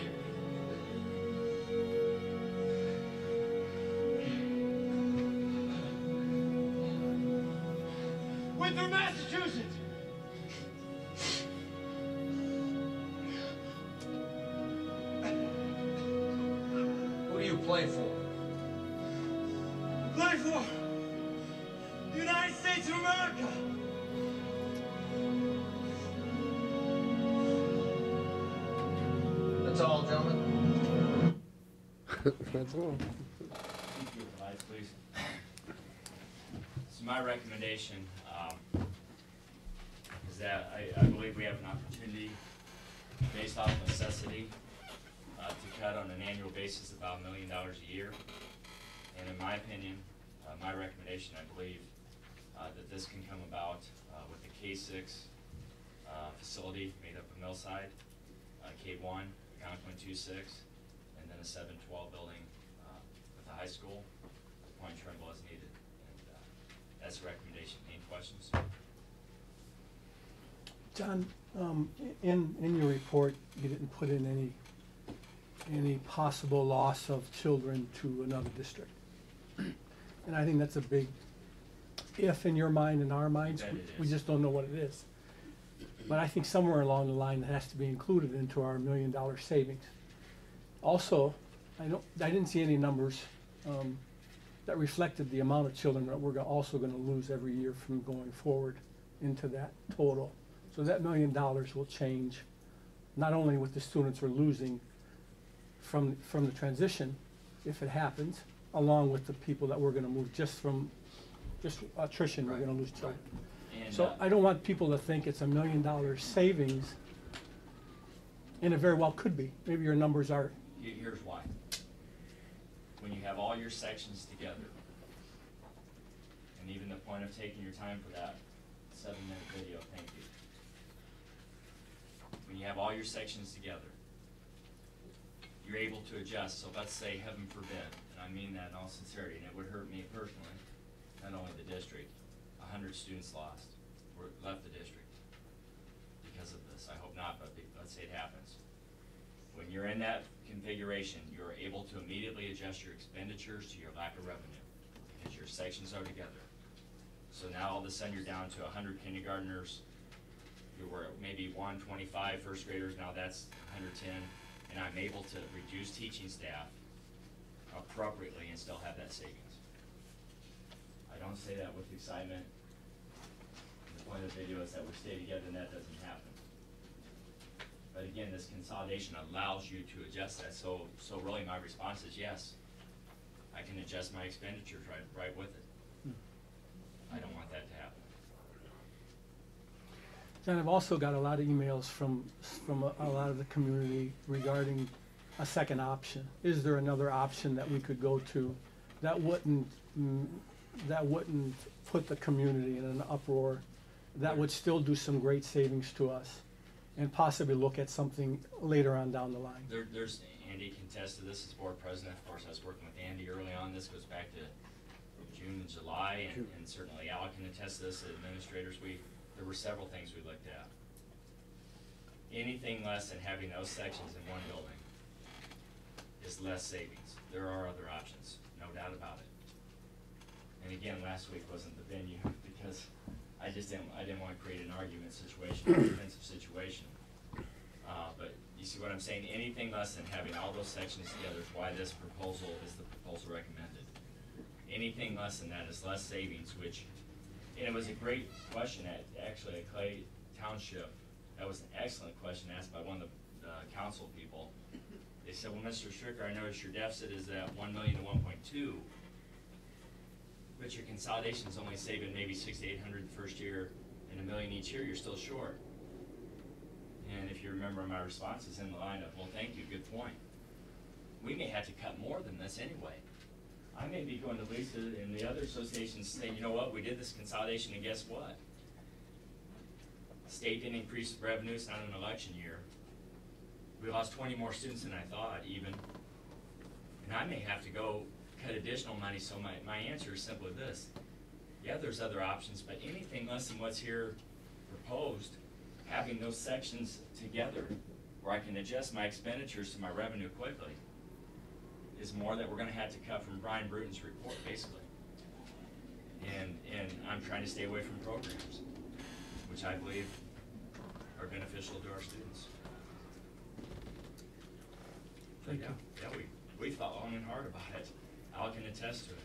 Winter, Massachusetts! Who do you play for? Play for the United States of America! That's all, gentlemen. That's all. Slides, please. So my recommendation is that I believe we have an opportunity, based off necessity, to cut on an annual basis about $1 million a year. And in my opinion, my recommendation, I believe, that this can come about with the K6 facility made up of Millside, K1, Algonac 2-6, and then a 7-12 building with the high school, Point Trimble as needed. And that's the recommendation. Any questions? John, in your report, you didn't put in any possible loss of children to another district. And I think that's a big if in your mind and our minds. We just don't know what it is. But I think somewhere along the line it has to be included into our $1 million savings. Also, I didn't see any numbers that reflected the amount of children that we're also going to lose every year from going forward into that total. So that $1 million will change, not only with the students we're losing from the transition, if it happens, along with the people that we're going to move just attrition. Right. We're going to lose children. Right. So I don't want people to think it's $1 million savings, and it very well could be. Maybe your numbers are. Here's why. When you have all your sections together, and even the point of taking your time for that 7-minute video, thank you. When you have all your sections together, you're able to adjust. So let's say, heaven forbid, and I mean that in all sincerity, and it would hurt me personally, not only the district, 100 students left the district because of this. I hope not, but let's say it happens. When you're in that configuration, you're able to immediately adjust your expenditures to your lack of revenue because your sections are together. So now all of a sudden you're down to 100 kindergartners. You were maybe 125 first graders, now that's 110, and I'm able to reduce teaching staff appropriately and still have that savings. I don't say that with excitement. The point of the video is that we stay together and that doesn't happen. But again, this consolidation allows you to adjust that. So really my response is yes. I can adjust my expenditures right with it. I don't want that to happen. John, I've also got a lot of emails from a lot of the community regarding a second option. Is there another option that we could go to that wouldn't put the community in an uproar, that would still do some great savings to us, and possibly look at something later on down the line? There's Andy can attest to this as board president. Of course, I was working with Andy early on. This goes back to June and July, and certainly Al can attest to this. Administrators, there were several things we looked at. Anything less than having those sections in one building is less savings. There are other options, no doubt about it. again, last week wasn't the venue because I didn't want to create an argument situation, a defensive situation. But you see what I'm saying? Anything less than having all those sections together is why this proposal is the proposal recommended. Anything less than that is less savings, and it was a great question actually at Clay Township. That was an excellent question asked by one of the council people. They said, well, Mr. Stricker, I noticed your deficit is at 1 million to 1.2, but your consolidation is only saving maybe 600 to 800 the first year and $1 million each year. You're still short. And if you remember, my response is in the line of, well, thank you, good point. We may have to cut more than this anyway. I may be going to Lisa and the other associations saying, you know what, we did this consolidation, and guess what? State didn't increase revenue, it's not an election year. We lost 20 more students than I thought, even. And I may have to go cut additional money, so my answer is simply this. Yeah, there's other options, but anything less than what's here proposed, having those sections together where I can adjust my expenditures to my revenue quickly, is more that we're going to have to cut from Brian Bruton's report, basically. And I'm trying to stay away from programs, which I believe are beneficial to our students. Thank you. Yeah, we thought long and hard about it. Al can attest to it.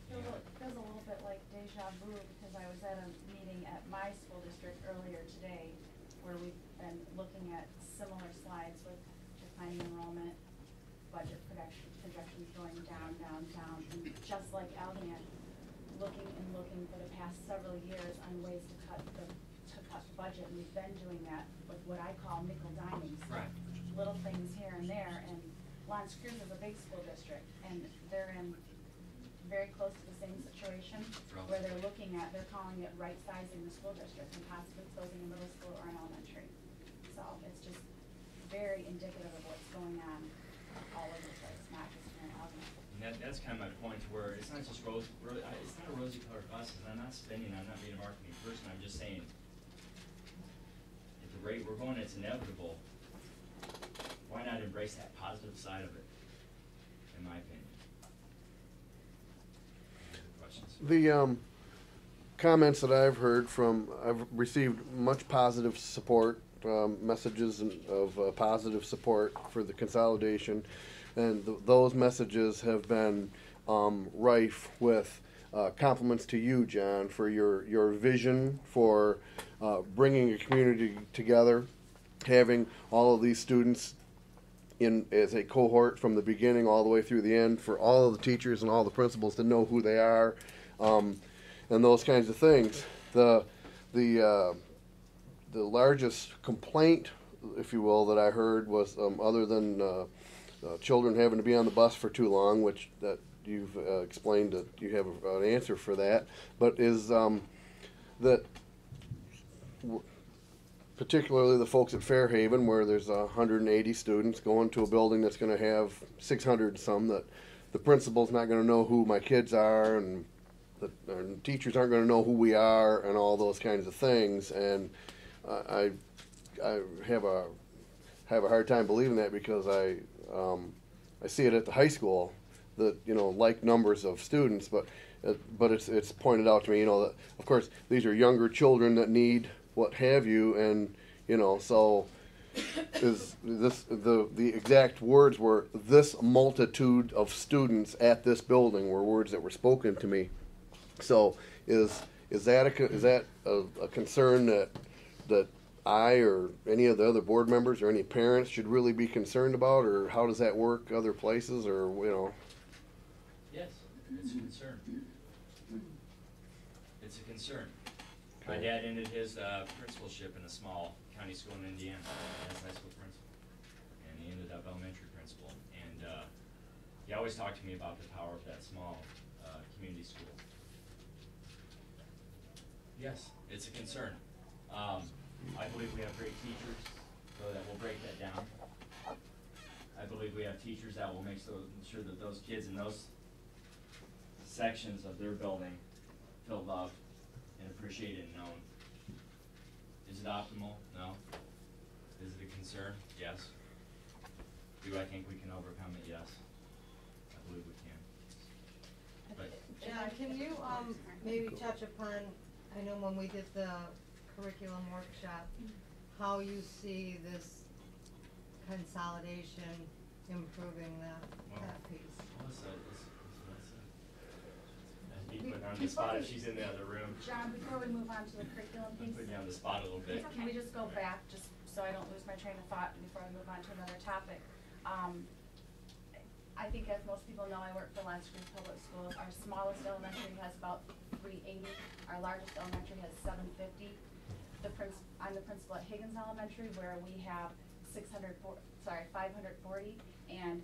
Feels a little bit like deja vu because I was at a meeting at my school district earlier today where we've been looking at similar slides with declining enrollment, budget projections going down, and just like Algonac, looking for the past several years on ways to cut the budget, and we've been doing that with what I call nickel diming, Right. little things here and there. And L'Anse Creuse is a big school district, and they're in very close to the same situation where they're calling it right sizing the school district and possibly closing a middle school or an elementary. So it's just very indicative of what's going on all over the place, not just here in Algonac. And that's kind of my point, where it's not just it's not a rosy colored glasses. I'm not spinning, I'm not being a marketing person, I'm just saying, at the rate we're going, it's inevitable. Why not embrace that positive side of it, in my opinion? Questions? The comments that I've heard I've received much positive support, messages of positive support for the consolidation, and those messages have been rife with compliments to you, John, for your vision for bringing a community together, having all of these students in as a cohort from the beginning all the way through the end, for all of the teachers and all the principals to know who they are, and those kinds of things. The largest complaint, if you will, that I heard was other than children having to be on the bus for too long, which that you've explained that you have an answer for that, but is that particularly the folks at Fairhaven, where there's 180 students going to a building that's going to have 600 some, that the principal's not going to know who my kids are, and the teachers aren't going to know who we are, and all those kinds of things. And I have a hard time believing that, because I see it at the high school, that like numbers of students, but it's pointed out to me, that of course these are younger children that need what have you, and so is this the exact words were, this multitude of students at this building, were words that were spoken to me. So is that a concern that I or any of the other board members or any parents should really be concerned about, or how does that work other places, or Yes, it's a concern. It's a concern. My dad ended his principalship in a small county school in Indiana as high school principal, and he ended up elementary principal. And he always talked to me about the power of that small community school. Yes, it's a concern. I believe we have great teachers, so that will break that down. I believe we have teachers that will make sure that those kids in those sections of their building feel loved and appreciated and known. Is it optimal? No. Is it a concern? Yes. Do I think we can overcome it? Yes. believe we can. But John, can you, maybe touch upon, I know when we did the curriculum workshop, how you see this consolidation improving that piece? Melissa, be putting her on the spot if she's in the other room. John, before we move on to the curriculum I'm piece. putting you on the spot a little bit. Can we just go back, just so I don't lose my train of thought before we move on to another topic? I think as most people know, I work for Lance Green Public Schools. Our smallest elementary has about 380. Our largest elementary has 750. I'm the principal at Higgins Elementary, where we have 540, and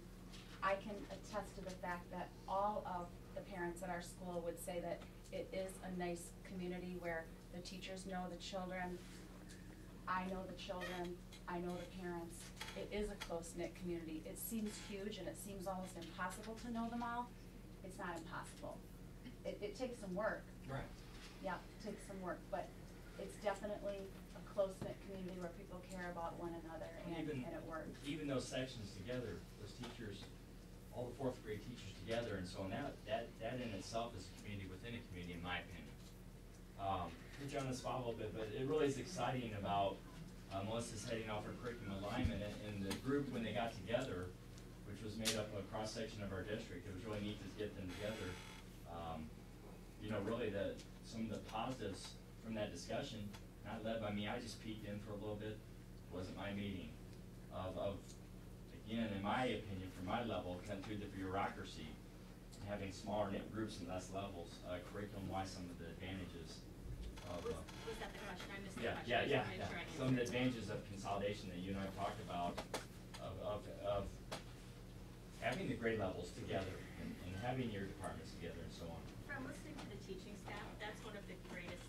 I can attest to the fact that all of the parents at our school would say that it is a nice community where the teachers know the children, I know the children, I know the parents. It is a close-knit community. It seems huge and it seems almost impossible to know them all. It's not impossible. It takes some work. Right. Yeah, it takes some work, but it's definitely a close-knit community where people care about one another and it works. Even those sections together, those teachers, all the fourth grade teachers together, and so on, that in itself is a community within a community, in my opinion. Put you on the spot a little bit, but it really is exciting about Melissa's heading off her curriculum alignment, and the group, when they got together, which was made up of a cross-section of our district, it was really neat to get them together. You know, really some of the positives from that discussion, not led by me, I just peeked in for a little bit, wasn't my meeting, of again, in my opinion, from my level, cut through the bureaucracy, having smaller knit groups and less levels, curriculum-wise, some of the advantages of, was that the question? I missed the question. yeah. Sure I Some of the answered. advantages of consolidation that you and I talked about, of having the grade levels together and having your departments together and so on. From listening to the teaching staff, that's one of the greatest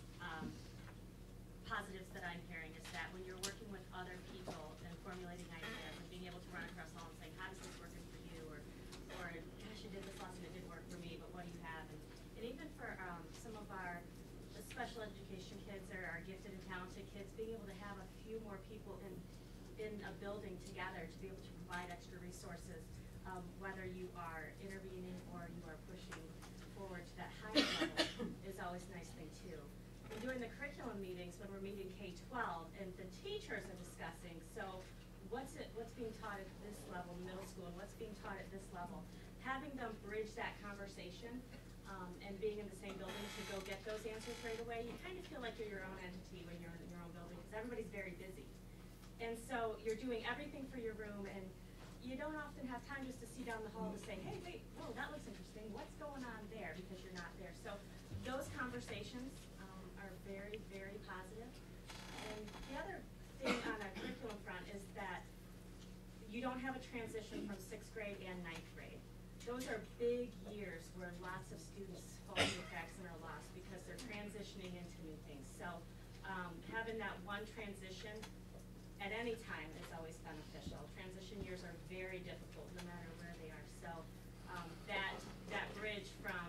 positives that I'm hearing, is that when you're working with other people and formulating ideas and being able to run across all and saying, how does this work for you? Or gosh, I did this lesson, it didn't work for me, but what do you have? And even for some of the special education kids or our gifted and talented kids, being able to have a few more people in a building together to be able to provide extra resources, whether you are intervening or you are pushing forward to that higher level is always a nice thing too. And during the curriculum meetings, when we're meeting K-12 and the teachers are discussing, so what's being taught at this level, middle school, and what's being taught at this level, having them bridge that conversation and being in the same building to go get those answers right away, you kind of feel like you're your own entity when you're in your own building, because everybody's very busy. And so you're doing everything for your room, and you don't often have time just to see down the hall to say, hey, wait, whoa, that looks interesting. What's going on there? Because you're not there. So those conversations are very, very positive. And the other thing on a curriculum front is that you don't have a transition from 6th grade and 9th grade. Those are big years where lots of students fall through the cracks and are lost because they're transitioning into new things. So having that one transition at any time is always beneficial. Transition years are very difficult no matter where they are. So that bridge from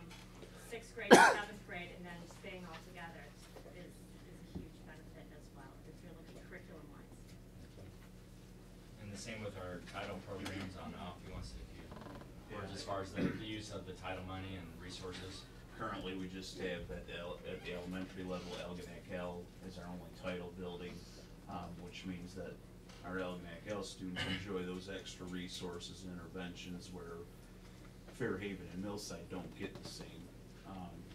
6th grade to 7th grade and then staying all together is a huge benefit as well, if you're looking at curriculum-wise. And the same with our title programs on if you want to, or as far as the use of the title money and resources. Currently, we just have at the elementary level, Algonac L is our only title building, which means that our Algonac L students enjoy those extra resources and interventions where Fairhaven and Millside don't get the same.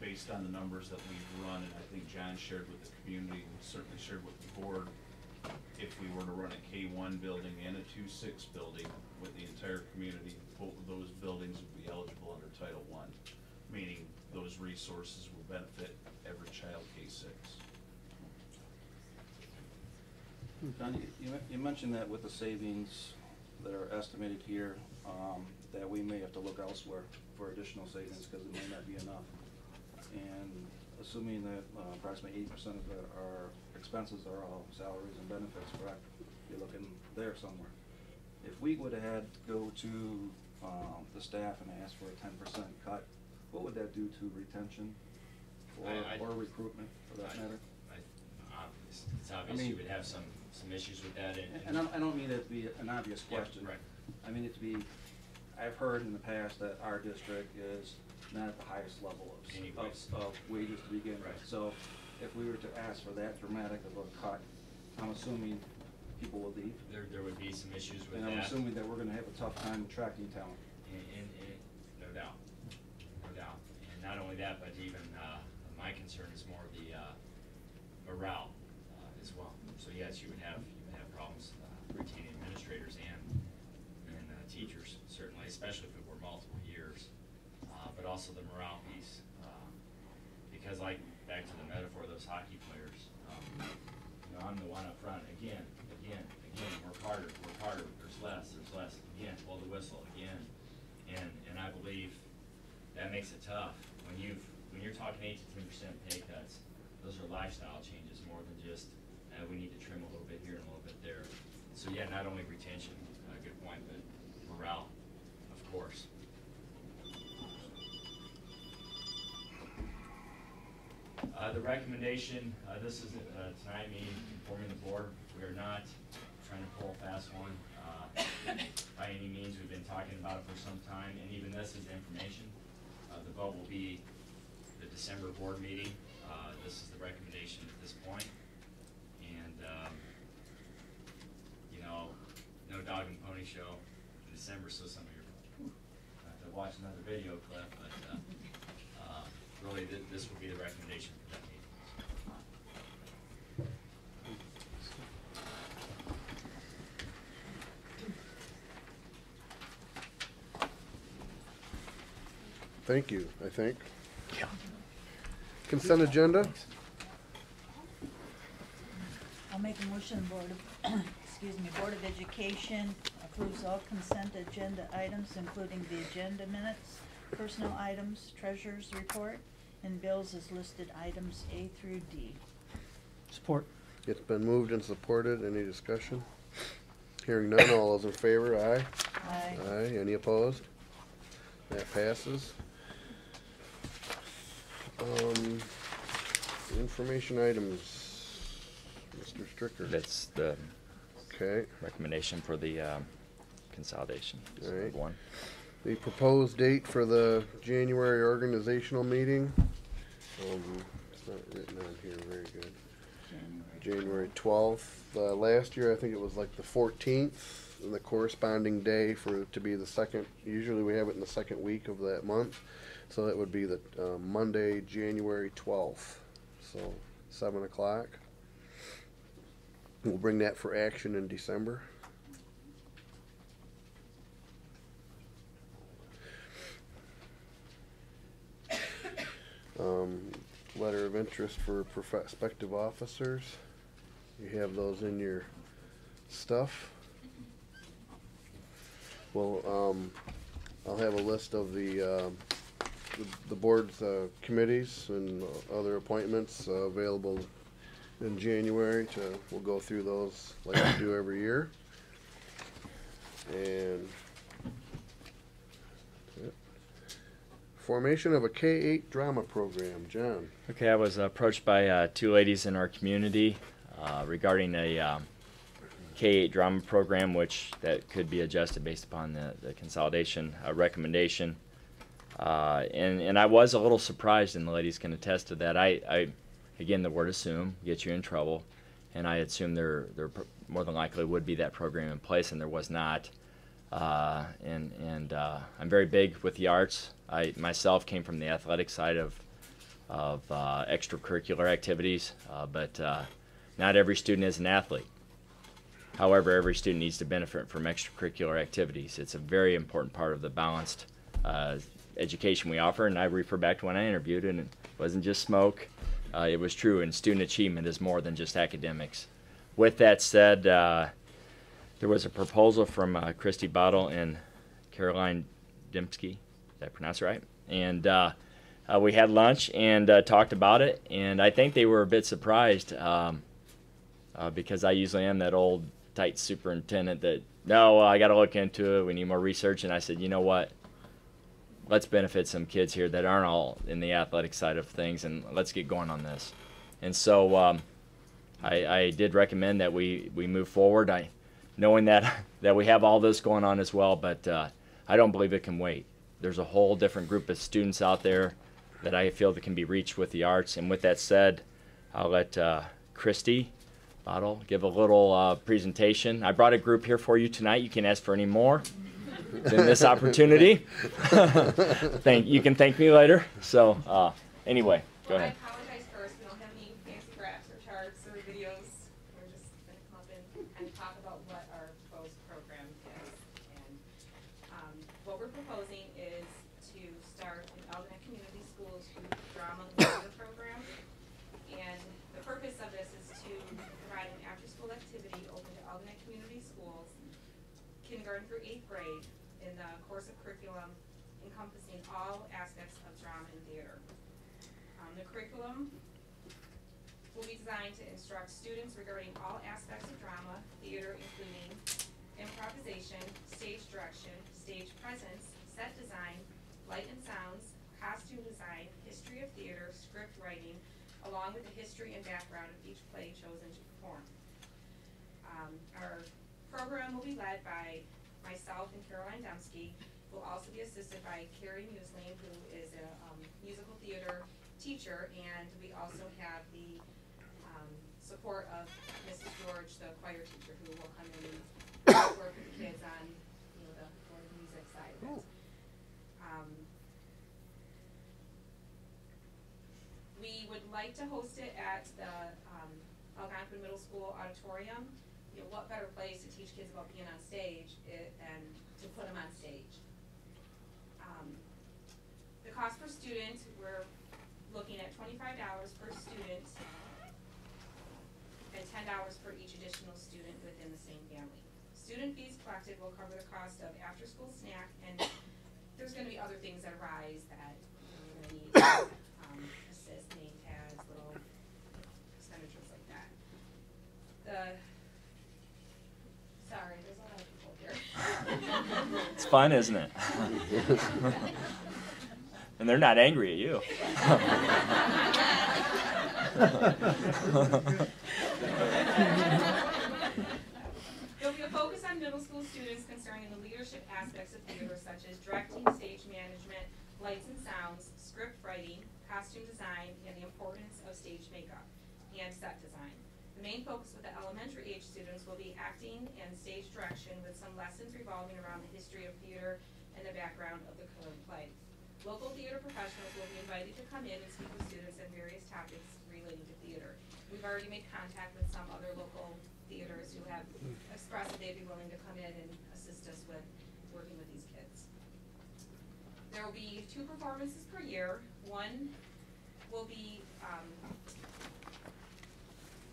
Based on the numbers that we've run, and I think John shared with the community and certainly shared with the board, if we were to run a K-1 building and a 2-6 building with the entire community, both of those buildings would be eligible under Title I, meaning those resources will benefit every child K-6. Don, you mentioned that with the savings that are estimated here, that we may have to look elsewhere for additional savings because it may not be enough. And assuming that approximately 80% of our expenses are all salaries and benefits, correct? You're looking there somewhere. If we would have had to go to the staff and ask for a 10% cut, what would that do to retention or recruitment, for that matter? It's obvious you would have some issues with that. And I don't mean it to be an obvious question. Yeah, right. I mean it to be I've heard in the past that our district is not at the highest level of wages to begin with. So if we were to ask for that dramatic of a cut, I'm assuming people will leave. There would be some issues with And that. I'm assuming that we're gonna have a tough time attracting talent. And no doubt, no doubt. And not only that, but even my concern is more the morale as well. So yes, you would have problems retaining administrators and teachers, certainly, especially if it were multiple years. But also the morale piece, because like back to the metaphor of those hockey players, you know, I'm the one up front again, work harder, there's less, again, blow the whistle again. And I believe that makes it tough. When you're talking 8 to 10% pay cuts, those are lifestyle changes more than just, we need to trim a little bit here and a little bit there. So yeah, not only retention, good point, but morale, of course. The recommendation, this is tonight me informing the board. We are not trying to pull a fast one by any means. We've been talking about it for some time, and even this is information. The vote will be the December board meeting. This is the recommendation at this point. And, you know, no dog and pony show in December, so some of you have to watch another video clip, but really this will be the recommendation for that meeting. Thank you, I think. Yeah. Consent agenda? I'll make a motion, Board of, Board of Education approves all consent agenda items, including the agenda minutes, personal items, treasurer's report, and bills as listed items A through D. Support. It's been moved and supported. Any discussion? Hearing none, all those in favor, aye? Aye. Aye. Any opposed? That passes. Information items, Mr. Stricker. That's the okay recommendation for the consolidation. All right. One. The proposed date for the January organizational meeting. It's not written on here very good. January 12th. Last year I think it was like the 14th, and the corresponding day for it to be the second. Usually we have it in the second week of that month, so that would be the Monday, January 12th. So 7 o'clock. We'll bring that for action in December. Letter of interest for prospective officers. You have those in your stuff. Well, I'll have a list of the board's committees and other appointments available in January. We'll go through those like we do every year. And formation of a K-8 drama program. John. Okay, I was approached by two ladies in our community regarding a K-8 drama program, which that could be adjusted based upon the consolidation recommendation. And I was a little surprised, and the ladies can attest to that. I again, the word assume gets you in trouble, and I assumed there more than likely would be that program in place, and there was not. I'm very big with the arts. I myself came from the athletic side of extracurricular activities, but not every student is an athlete. However, every student needs to benefit from extracurricular activities. It's a very important part of the balanced education we offer, and I refer back to when I interviewed, and it wasn't just smoke. It was true, and student achievement is more than just academics. With that said, there was a proposal from Christy Bottle and Caroline Dembski. Did I pronounce it right? And we had lunch and talked about it, and I think they were a bit surprised because I usually am that old tight superintendent that, no, I got to look into it, we need more research. And I said, you know what, let's benefit some kids here that aren't all in the athletic side of things, and let's get going on this. And so I did recommend that we move forward, knowing that we have all this going on as well, but I don't believe it can wait. There's a whole different group of students out there that I feel that can be reached with the arts. And with that said, I'll let Christy Bottle give a little presentation. I brought a group here for you tonight. You can ask for any more than this opportunity. You can thank me later. So anyway, go ahead. I apologize first. We don't have any fancy graphs or charts or videos. We're just going to come up and talk about what our proposed program is. And what we're proposing is to start an Algonac Community Schools drama and theater program. And the purpose of this is to provide an after-school activity open to Algonac Community Schools, kindergarten through 8th grade, in the course of curriculum encompassing all aspects of drama and theater. The curriculum will be designed to instruct students regarding all aspects of drama, theater, including improvisation, stage direction, stage presence, set design, light and sounds, costume design, history of theater, script writing, along with the history and background of each play chosen to perform. Our program will be led by myself and Caroline Dembski. Will also be assisted by Carrie Musling, who is a musical theater teacher, and we also have the support of Mrs. George, the choir teacher, who will come in and work with the kids on the music side of it. We would like to host it at the Algonquin Middle School auditorium. What better place to teach kids about being on stage than to put them on stage. The cost per student, we're looking at $25 per student and $10 per each additional student within the same family. Student fees collected will cover the cost of after-school snack, and there's going to be other things that arise that we're going to need, assist, name tags, little expenditures like that. Sorry, there's a lot of people here. It's fun, isn't it? And they're not angry at you. There'll be a focus on middle school students concerning the leadership aspects of theater, such as directing, stage management, lights and sounds, script writing, costume design, and the importance of stage makeup and set design. The main focus with the elementary age students will be acting and stage direction, with some lessons revolving around the history of theater and the background of the current play. Local theater professionals will be invited to come in and speak with students on various topics relating to theater. We've already made contact with some other local theaters who have expressed that they'd be willing to come in and assist us with working with these kids. There will be 2 performances per year. One will be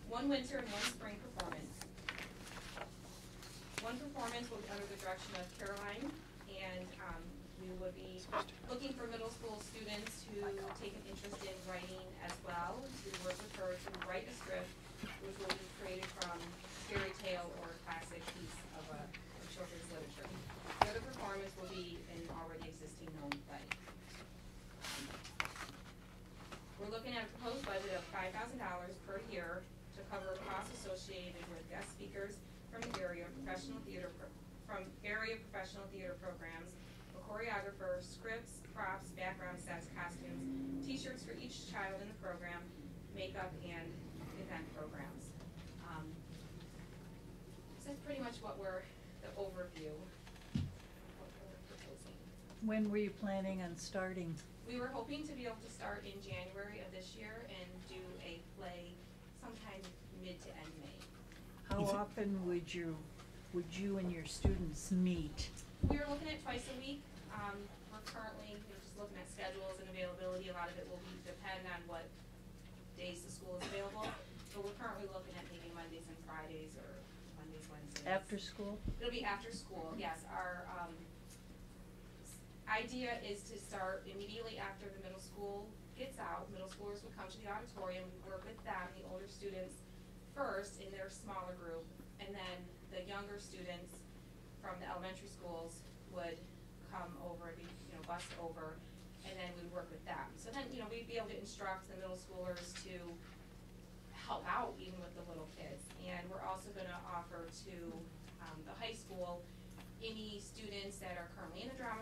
one winter and one spring performance. One performance will be under the direction of Caroline, and we would be looking for middle school students who take an interest in writing as well, to work with her to write a script which will be created from fairy tale or classic piece of children's literature. The other performance will be an already existing known play. We're looking at a proposed budget of $5,000 per year to cover costs associated with guest speakers from the area professional theater programs, a choreographer, scripts, props, background sets, costumes, t-shirts for each child in the program, makeup, and event programs. So that's pretty much what the overview of what we're proposing. When were you planning on starting? We were hoping to be able to start in January of this year and do a play sometime mid to end May. How often would you and your students meet? We are looking at twice a week. We're currently just looking at schedules and availability. A lot of it will depend on what days the school is available. But we're currently looking at maybe Mondays and Fridays, or Mondays, Wednesdays. After school? It'll be after school, yes. Our idea is to start immediately after the middle school gets out. Middle schoolers would come to the auditorium. We work with them, the older students, first in their smaller group, and then the younger students from the elementary schools would come over, bus over, and then we'd work with them. So then, we'd be able to instruct the middle schoolers to help out even with the little kids. And we're also going to offer to the high school any students that are currently in the drama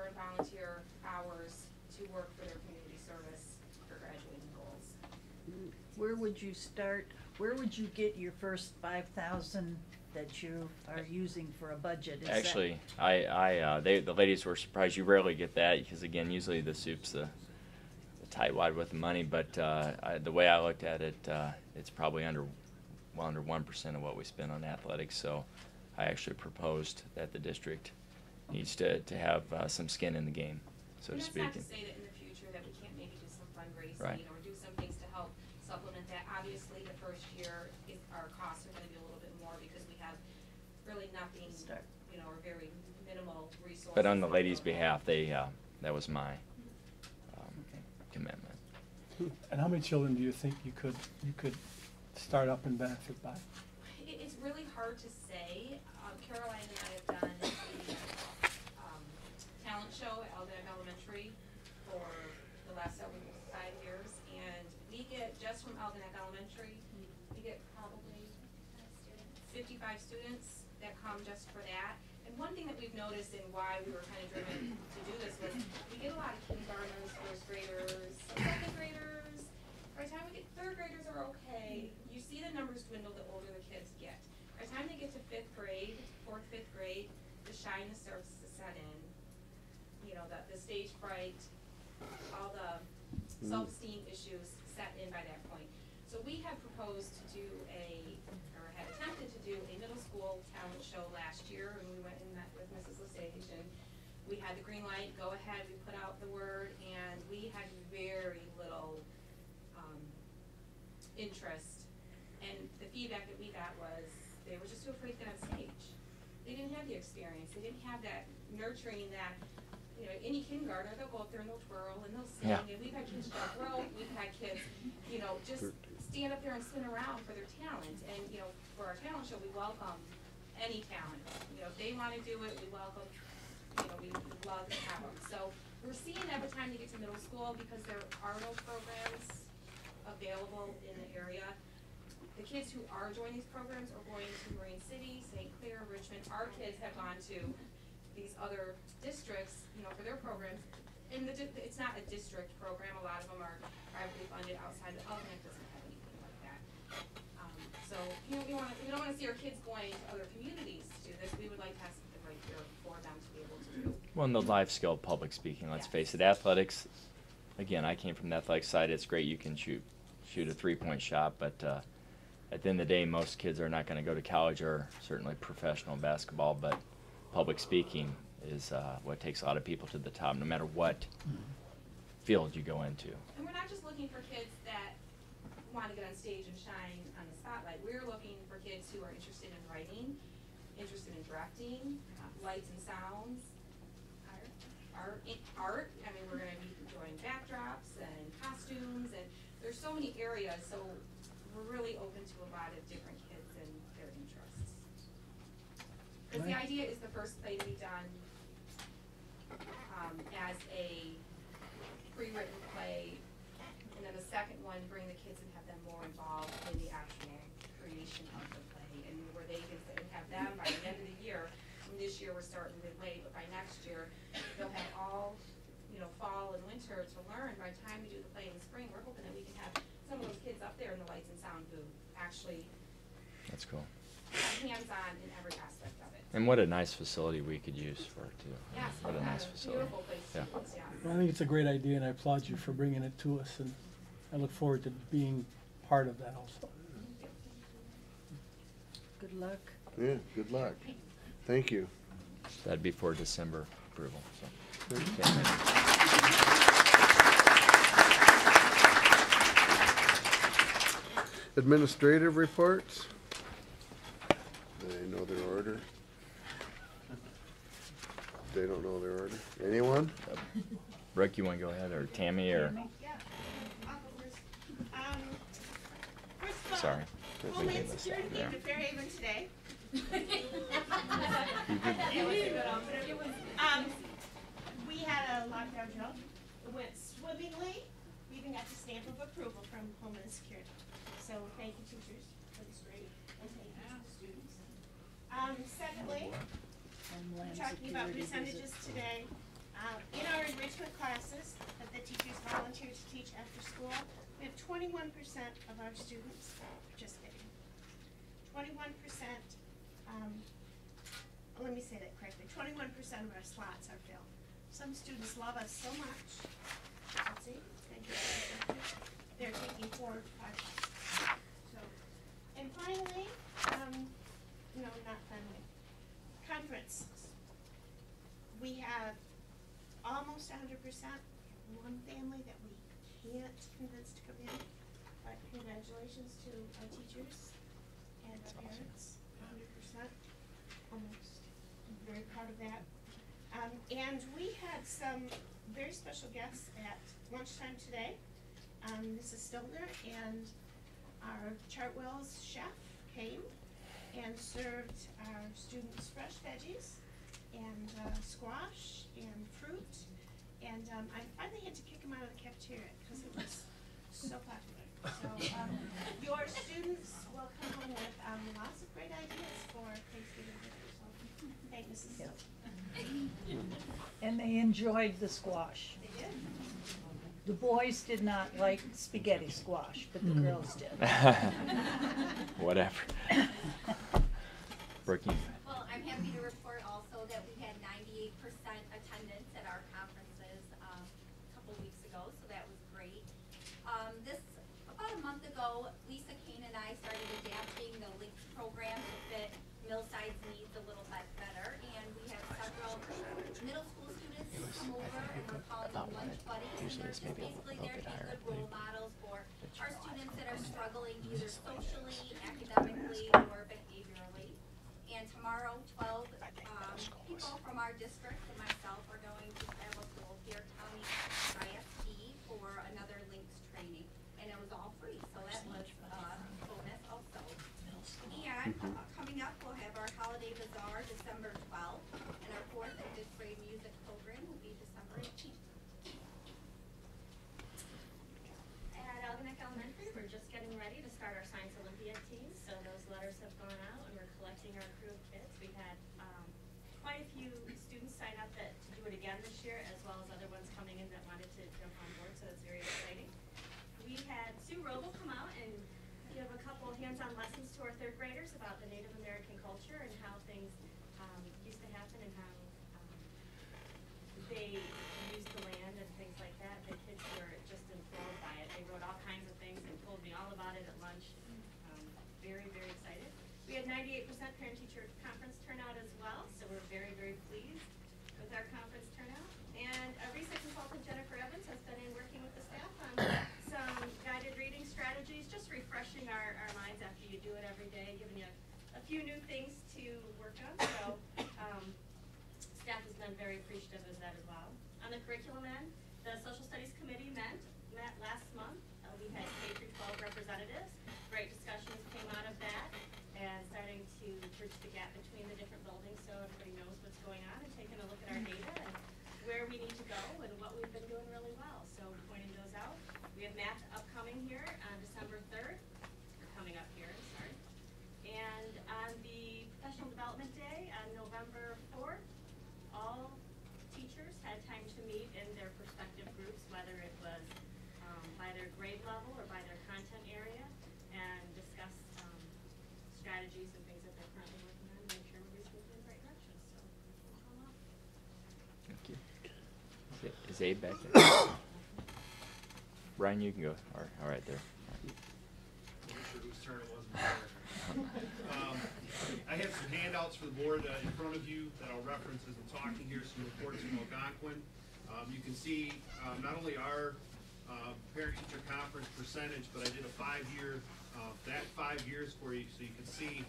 earn volunteer hours to work for their community service for graduating goals. Where would you start, where would you get your first 5,000 that you are using for a budget? Is that- Actually, the ladies were surprised. You rarely get that because, again, usually the soup's the tightwad with the money. But the way I looked at it, it's probably under 1% of what we spend on athletics. So I actually proposed that the district needs to have some skin in the game, so to speak. And that's not to say that in the future that we can't maybe do some fundraising Right. or do some things to help supplement that. Obviously, the first year, our costs are gonna be a little bit more because we have really nothing, you know, or very minimal resources. But on the ladies' behalf, that was my commitment. And how many children do you think you could start up and benefit by? It's really hard to say. Caroline and I have done the talent show at Algonac Elementary for the last 5 years, and we get, just from Algonac Elementary, we get probably 55 students that come just for that. And one thing that we've noticed and why we were kind of driven to do this was we get a lot of kindergartners, first graders, second graders. By the time we get third graders are okay. You see the numbers dwindle the older the kids get. By the time they get to 5th grade, 4th, 5th grade, the shyness starts to set in. You know, the stage fright, all the self-esteem issues set in by that point. So we had proposed to do or had attempted to do a middle school talent show last year, and we went and met with Mrs. Lesage, and we had the green light, go ahead, we put out the word, and we had very little interest. And the feedback that we got was they were just too afraid to get on stage. They didn't have the experience. They didn't have that nurturing that, you know, any kindergartner, they'll go up there and they'll twirl and they'll sing. Yeah. And we've had kids jump rope. We've had kids, you know, just stand up there and spin around for their talent. And, you know, for our talent show, we welcome any talent. You know, if they want to do it, we welcome, you know, we love to have them. So we're seeing that by the time they get to middle school, because there are no programs available in the area. The kids who are joining these programs are going to Marine City, St. Clair, Richmond. Our kids have gone to these other districts, you know, for their programs. And it's not a district program. A lot of them are privately funded outside. The Algonac doesn't have anything like that. So, you know, we don't want to see our kids going to other communities to do this. We would like to have something right here for them to be able to do. Well, and the life skill of public speaking, let's face it, athletics, again, I came from the athletic side. It's great you can shoot a 3-point shot, but at the end of the day, most kids are not going to go to college or certainly professional basketball, but public speaking is what takes a lot of people to the top, no matter what field you go into. And we're not just looking for kids that want to get on stage and shine on the spotlight. We're looking for kids who are interested in writing, interested in directing, lights and sounds, art. I mean, we're going to be doing backdrops and costumes, and there's so many areas, so we're really open to a lot of different kids and their interests. Because the idea is the first play to be done as a pre-written play, and then the second one, bring the kids and have them more involved in the actual creation of the play, and where they can have them by the end of the year. And this year we're starting midway, but by next year they'll have all, you know, fall and winter to learn. By the time we do the play in the spring, we're hoping that we can have some of those kids up there in the lights and sound booth actually That's cool. hands-on in every aspect of it. And what a nice facility we could use for it too. Yes, What a nice facility. beautiful place to use, yeah. Well, I think it's a great idea, and I applaud you for bringing it to us, and I look forward to being part of that also. Good luck. Yeah, good luck. Thank you. That'd be for December approval. So. Good. Okay, thank you. Administrative reports. They know their order. They don't know their order. Anyone? Rick, you want to go ahead, or Tammy, or? Yeah, I'll go first. First of all, Sorry. Homeland Security came to Fairhaven today. We had a lockdown drill. It went swimmingly. We even got the stamp of approval from Homeland Security. So thank you, teachers, for this great, and thank you to the students. Secondly, we're talking about percentages today. In our enrichment classes that the teachers volunteer to teach after school, we have 21% of our students participating. 21%, let me say that correctly, 21% of our slots are filled. Some students love us so much, let's see, they're taking 4 or 5 classes. So, and finally, no, not finally, conference. We have almost 100%. One family that we can't convince to come in, but congratulations to our teachers and our parents. 100%, almost. I'm very proud of that. And we had some very special guests at lunchtime today. Mrs. Stilner and our Chartwell's chef came and served our students fresh veggies and squash and fruit. And I finally had to kick them out of the cafeteria because it was so popular. So your students will come home with lots of great ideas for Thanksgiving dinner. So thank Mrs. Stilner. And they enjoyed the squash. They did. The boys did not like spaghetti squash, but the girls did. Whatever. Working. Well, I'm happy to report also that we had 98% attendance at our conferences a couple weeks ago, so that was great. About a month ago, Lisa Kane and I started adapting the LINKS program to fit Millside's needs a little bit better, and we have several middle school students come over, and we're calling them lunch buddies. Usually it's maybe a little bit higher. Good role models for our students that are struggling either socially, academically, or behaviorally. And tomorrow, 12 people from our district and myself are going to travel to Lapeer County ISD for another LINKS training. And it was all free, so that was a bonus also. And coming up, we'll have our Holiday Bazaar December 12th, and our 4th and 5th grade music program will be December 18th. At Algonac Elementary, we're just getting ready to start our Science Olympiad team, so those letters have gone out and we're collecting our crew of kids. We've had quite a few students sign up to do it again this year, as well as other ones coming in that wanted to jump on board, so it's very exciting. We had Sue Roble come out and give a couple of hands-on lessons to our 3rd graders about the Native American culture and how things used to happen and how they used the land and things like that. The kids were just enthralled by it. They wrote all kinds of things and told me all about it at lunch. Very, very excited. We had 98% parent-teacher conference turnout as well, so we're very, very pleased with our conference turnout. And recent consultant Jennifer Evans has been in working with the staff on some guided reading strategies, just refreshing our minds after you do it every day, giving you a few new things to work on. So staff has been very appreciative of that as well. On the curriculum end, the Social Studies Committee met last month. We had K-12 representatives. Great discussions came out of that, and starting to bridge the gap between the different buildings so everybody knows what's going on, and taking a look at our data and where we need to go and what we've been doing really well. So pointing those out. We have math upcoming here on December 3rd. Coming up here, sorry. And on the Professional Development Day on November 4th, all teachers had time to meet in their respective groups, whether it was by their grade level or by their content area, and discuss strategies and things that they're currently working on to make sure everybody's moving in the right direction. So, all up. Thank you. Is Abe back there? Ryan, you can go. All right, there. I'm not sure whose turn it was before. I have some handouts for the board in front of you that I'll reference as I'm talking here, some reports from Algonquin. You can see not only our parent-teacher conference percentage, but I did a 5-year, that 5 years for you so you can see.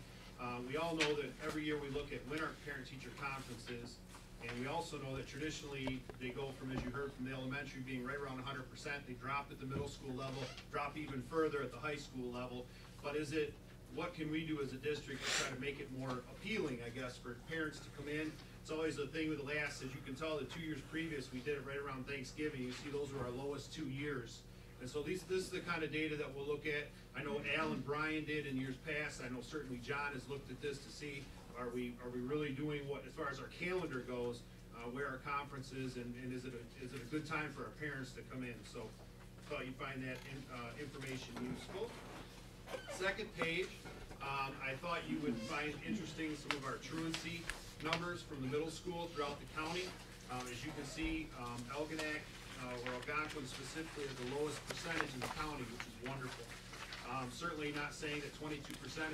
We all know that every year we look at when our parent-teacher conferences, and we also know that traditionally they go from, as you heard from the elementary, being right around 100%. They drop at the middle school level, drop even further at the high school level. But what can we do as a district to try to make it more appealing, I guess, for parents to come in? It's always a thing with the last, as you can tell, the 2 years previous, we did it right around Thanksgiving. You see those were our lowest 2 years. And so this is the kind of data that we'll look at. I know Al and Brian did in years past. I know certainly John has looked at this to see, are we really doing what, as far as our calendar goes, where our conference is, and is it a good time for our parents to come in. So thought you'd find that information useful. Second page, I thought you would find interesting some of our truancy numbers from the middle school throughout the county. As you can see, Algonac, or Algonquin specifically, is the lowest percentage in the county, which is wonderful. Certainly not saying that 22%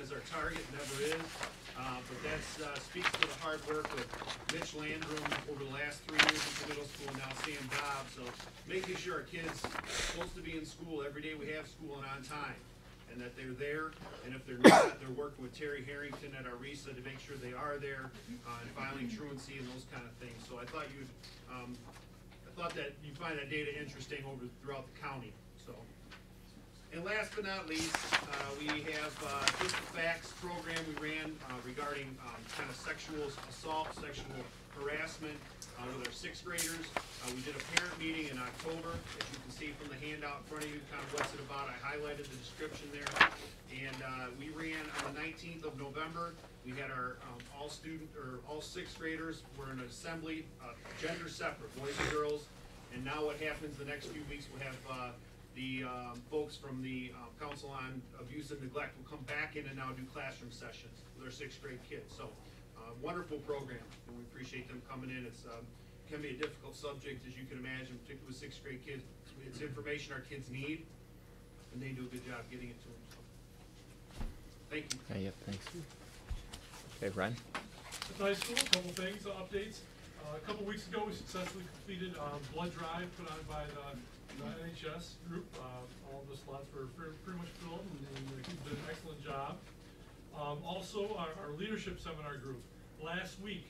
is our target, never is, but that speaks to the hard work of Mitch Landrum over the last 3 years at the middle school, now Sam Dobbs. So making sure our kids are supposed to be in school every day we have school and on time, and that they're there, and if they're not, they're working with Terry Harrington at our RISA to make sure they are there, and filing truancy and those kind of things. So I thought that you'd find that data interesting throughout the county. So. And last but not least, we have just the facts program we ran regarding kind of sexual assault, sexual harassment with our 6th graders. We did a parent meeting in October, as you can see from the handout in front of you, kind of what's it about. I highlighted the description there. And we ran on the 19th of November. We had our all 6th graders were in an assembly, gender separate, boys and girls. And now what happens the next few weeks, we'll have the folks from the Council on Abuse and Neglect will come back in and now do classroom sessions with our 6th grade kids. So wonderful program, and we appreciate them coming in. It's can be a difficult subject, as you can imagine, particularly with 6th grade kids. It's information our kids need, and they do a good job getting it to them. So, thank you. Yep, thanks. Okay, Ryan? At the high school, a couple things, updates. A couple weeks ago, we successfully completed blood drive put on by the NHS group. All of the slots were pretty much filled, and the kids did an excellent job. Also, our leadership seminar group. Last week,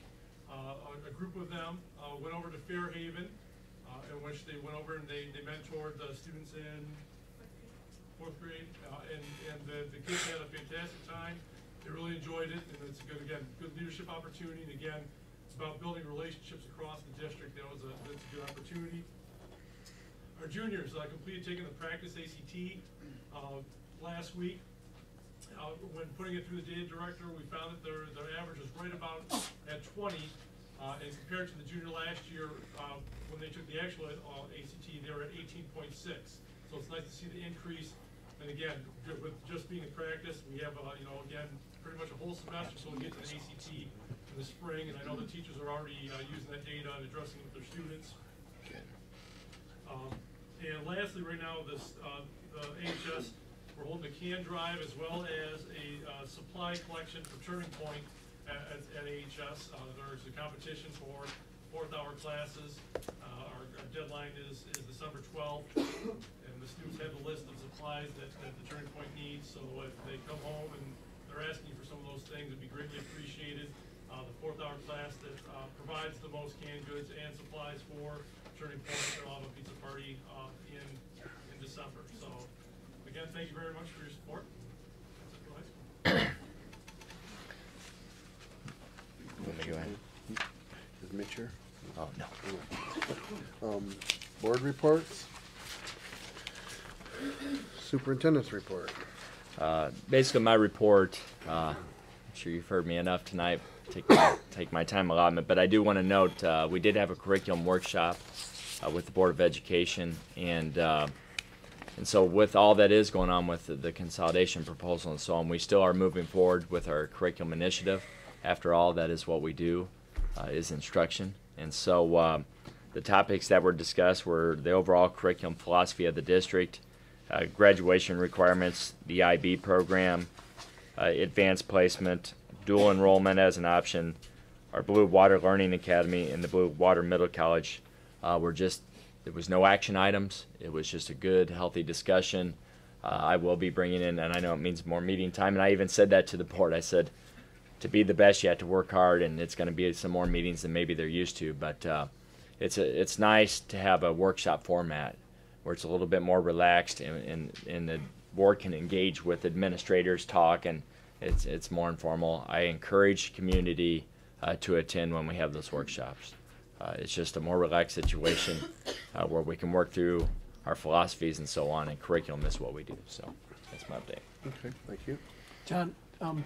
a group of them went over to Fairhaven, in which they went over and they mentored the students in 4th grade, and the kids had a fantastic time. They really enjoyed it, and it's a good leadership opportunity. And again, it's about building relationships across the district. That's a good opportunity. Our juniors completed taking the practice ACT last week. When putting it through the data director, we found that their average was right about at 20, and compared to the junior last year, when they took the actual ACT, they were at 18.6. So it's nice to see the increase. And again, with just being in practice, we have again pretty much a whole semester, so we'll get to the ACT in the spring. And I know the teachers are already using that data and addressing it with their students. And lastly, right now, the AHS, we're holding a can drive as well as a supply collection for Turning Point at AHS. There's a competition for 4th hour classes. Our deadline is December 12th, and the students have a list of supplies that the Turning Point needs. So if they come home and they're asking for some of those things, it'd be greatly appreciated. The 4th hour class that provides the most canned goods and supplies for Turning Point, they'll have a pizza party in December. So again, thank you very much for your support. That's it for high school. Want me to go ahead? Is Mitch here? Oh, no. Board reports. Superintendent's report. Basically, my report, I'm sure you've heard me enough tonight, take my time allotment, but I do want to note we did have a curriculum workshop with the Board of Education, and so with all that is going on with the consolidation proposal and so on, we still are moving forward with our curriculum initiative. After all, that is what we do, is instruction. And so the topics that were discussed were the overall curriculum philosophy of the district, graduation requirements, the IB program, advanced placement, dual enrollment as an option, our Blue Water Learning Academy, and the Blue Water Middle College. There was no action items. It was just a good, healthy discussion. I will be bringing in, and I know it means more meeting time, and I even said that to the board. I said, to be the best, you have to work hard, and it's going to be some more meetings than maybe they're used to. But it's nice to have a workshop format where it's a little bit more relaxed, and the board can engage with administrators, talk, and it's more informal. I encourage community to attend when we have those workshops. It's just a more relaxed situation where we can work through our philosophies and so on, and curriculum is what we do. So that's my update. Okay, thank you. John,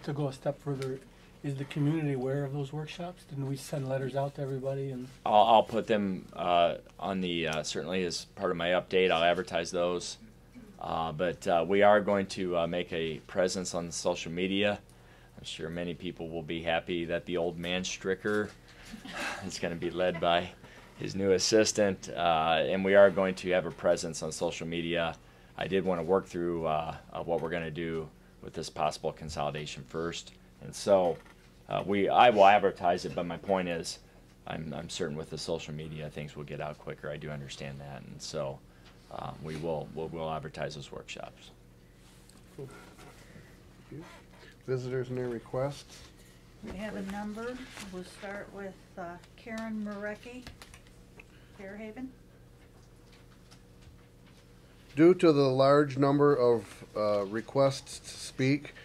to go a step further, is the community aware of those workshops? Didn't we send letters out to everybody? And I'll put them on the certainly as part of my update. I'll advertise those. But we are going to make a presence on social media. I'm sure many people will be happy that the old man Stricker is going to be led by his new assistant, and we are going to have a presence on social media. I did want to work through what we're going to do with this possible consolidation first, and so I will advertise it. But my point is, I'm certain with the social media things will get out quicker. I do understand that, and so we'll advertise those workshops. Cool. Thank you. Visitors and their requests. We have a number. We'll start with Karen Marecki, Fairhaven. Due to the large number of requests to speak,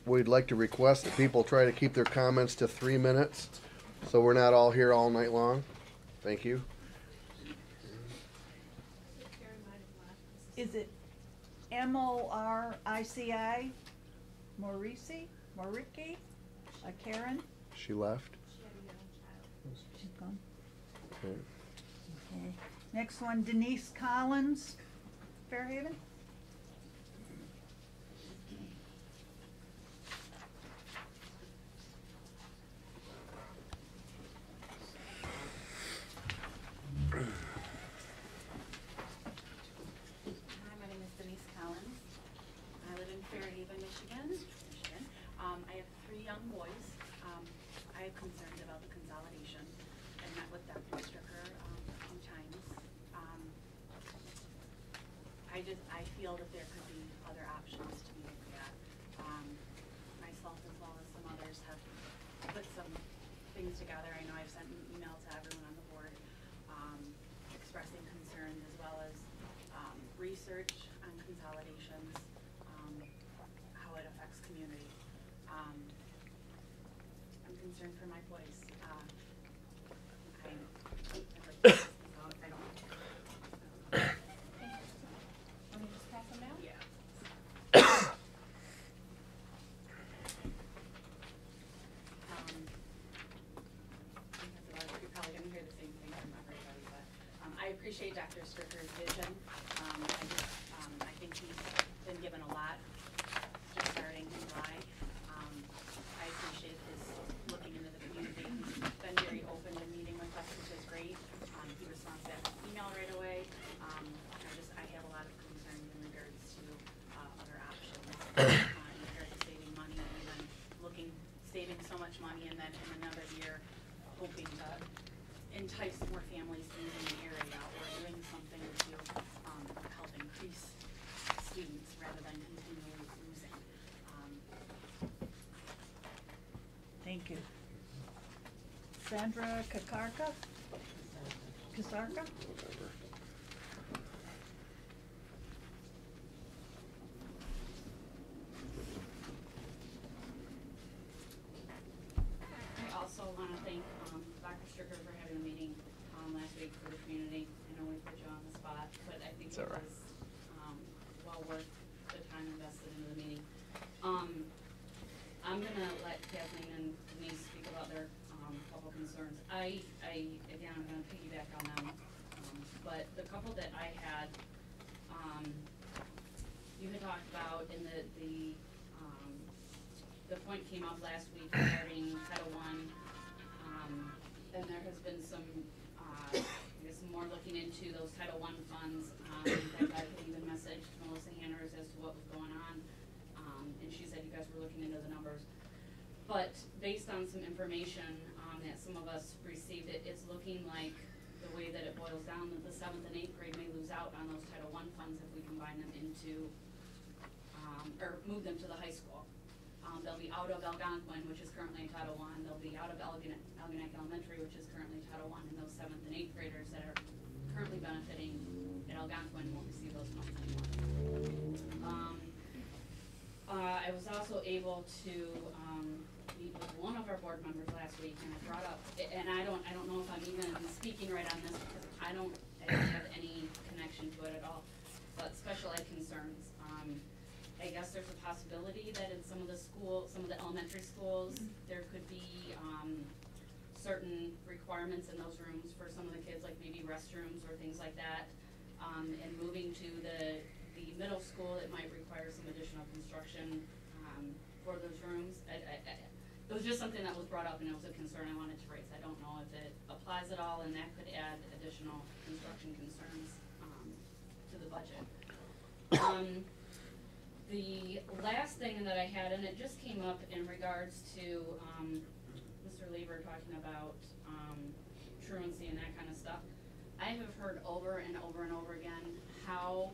we'd like to request that people try to keep their comments to 3 minutes, so we're not all here all night long. Thank you. Is it M-O-R-I-C-I? Moriki? Karen? She left. She's gone. Okay. Okay. Next one, Denise Collins, Fairhaven. Hi, my name is Denise Collins. I live in Fairhaven, Michigan. I have 3 young boys. I have concerns about the consolidation. I met with Dr. Stricker a few times. I feel that there could be other options to be looked at. Myself as well as some others have put some things together. I know I've sent an email to everyone on the board expressing concerns as well as research on consolidations, how it affects community. I'm concerned for my boys. Let me just pass them down? Yeah. You're probably going to hear the same thing from everybody, but I appreciate Dr. Stricker's vision. I think he's been given a lot just starting in July. I appreciate his looking into the community. He's been very open to meeting with us, which is great. He responds back to email right away. I have a lot of concerns in regards to other options in regards to saving money, and then saving so much money, and then in another year hoping to entice more families to move in the area or doing something to help increase students rather than continually losing. Thank you. Sandra Kasarka? I also want to thank Dr. Stricker for having a meeting last week for the community. I know we put you on the spot, but I think it was well worth the time invested into the meeting. I'm going to let Kathleen and Denise speak about their couple concerns. Again, I'm going to piggyback on them, but the couple that I had, you had talked about in the point came up last week regarding Title I, and there has been some, more looking into those Title I funds. I got an even message to Melissa Hanners as to what was going on, and she said you guys were looking into the numbers. But based on some information that some of us received, it's looking like the way that it boils down that the 7th and 8th grade may lose out on those Title I funds if we combine them into, or move them to the high school. They'll be out of Algonquin, which is currently in Title I. They'll be out of Algonac Elementary, which is currently Title I. And those 7th and 8th graders that are currently benefiting at Algonquin won't receive those funds anymore. I was also able to meet with one of our board members last week, and I brought up, and I don't know if I'm even speaking right on this because I don't have any connection to it at all, but special ed concerns. I guess there's a possibility that in some of the elementary schools, there could be, certain requirements in those rooms for some of the kids, like maybe restrooms or things like that. And moving to the middle school, it might require some additional construction, for those rooms. It was just something that was brought up and it was a concern I wanted to raise. I don't know if it applies at all, and that could add additional construction concerns, to the budget. The last thing that I had, and it just came up in regards to, Mr. Lieber talking about, truancy and that kind of stuff. I have heard over and over and over again how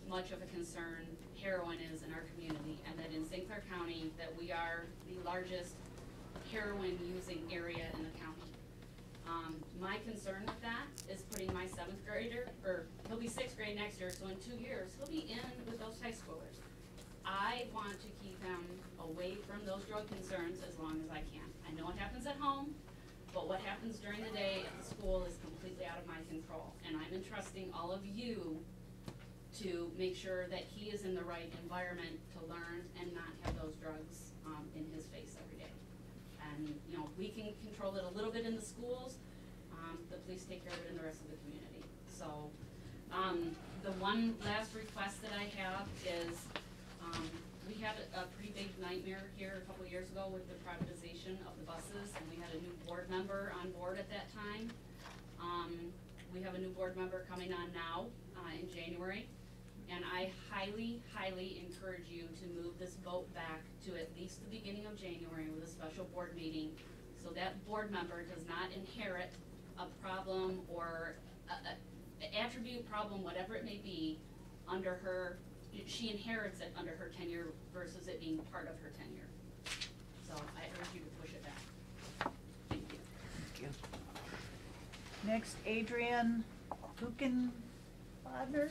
much of a concern heroin is in our community, and that in St. Clair County, that we are the largest heroin using area in the county. My concern with that is putting my 7th grader, or he'll be 6th grade next year, so in 2 years, he'll be in with those high schoolers. I want to keep him away from those drug concerns as long as I can. I know what happens at home, but what happens during the day at the school is completely out of my control. And I'm entrusting all of you to make sure that he is in the right environment to learn and not have those drugs in his face every day. And, you know, we can control it a little bit in the schools. The police take care of it in the rest of the community. So the one last request that I have is, we had a pretty big nightmare here a couple years ago with the privatization of the buses, and we had a new board member on board at that time. We have a new board member coming on now in January, and I highly, highly encourage you to move this vote back to at least the beginning of January with a special board meeting, so that board member does not inherit a problem or a attribute problem, whatever it may be, under her. She inherits it under her tenure versus it being part of her tenure. So I urge you to push it back. Thank you. Thank you. Next, Adrian Buchenbadner.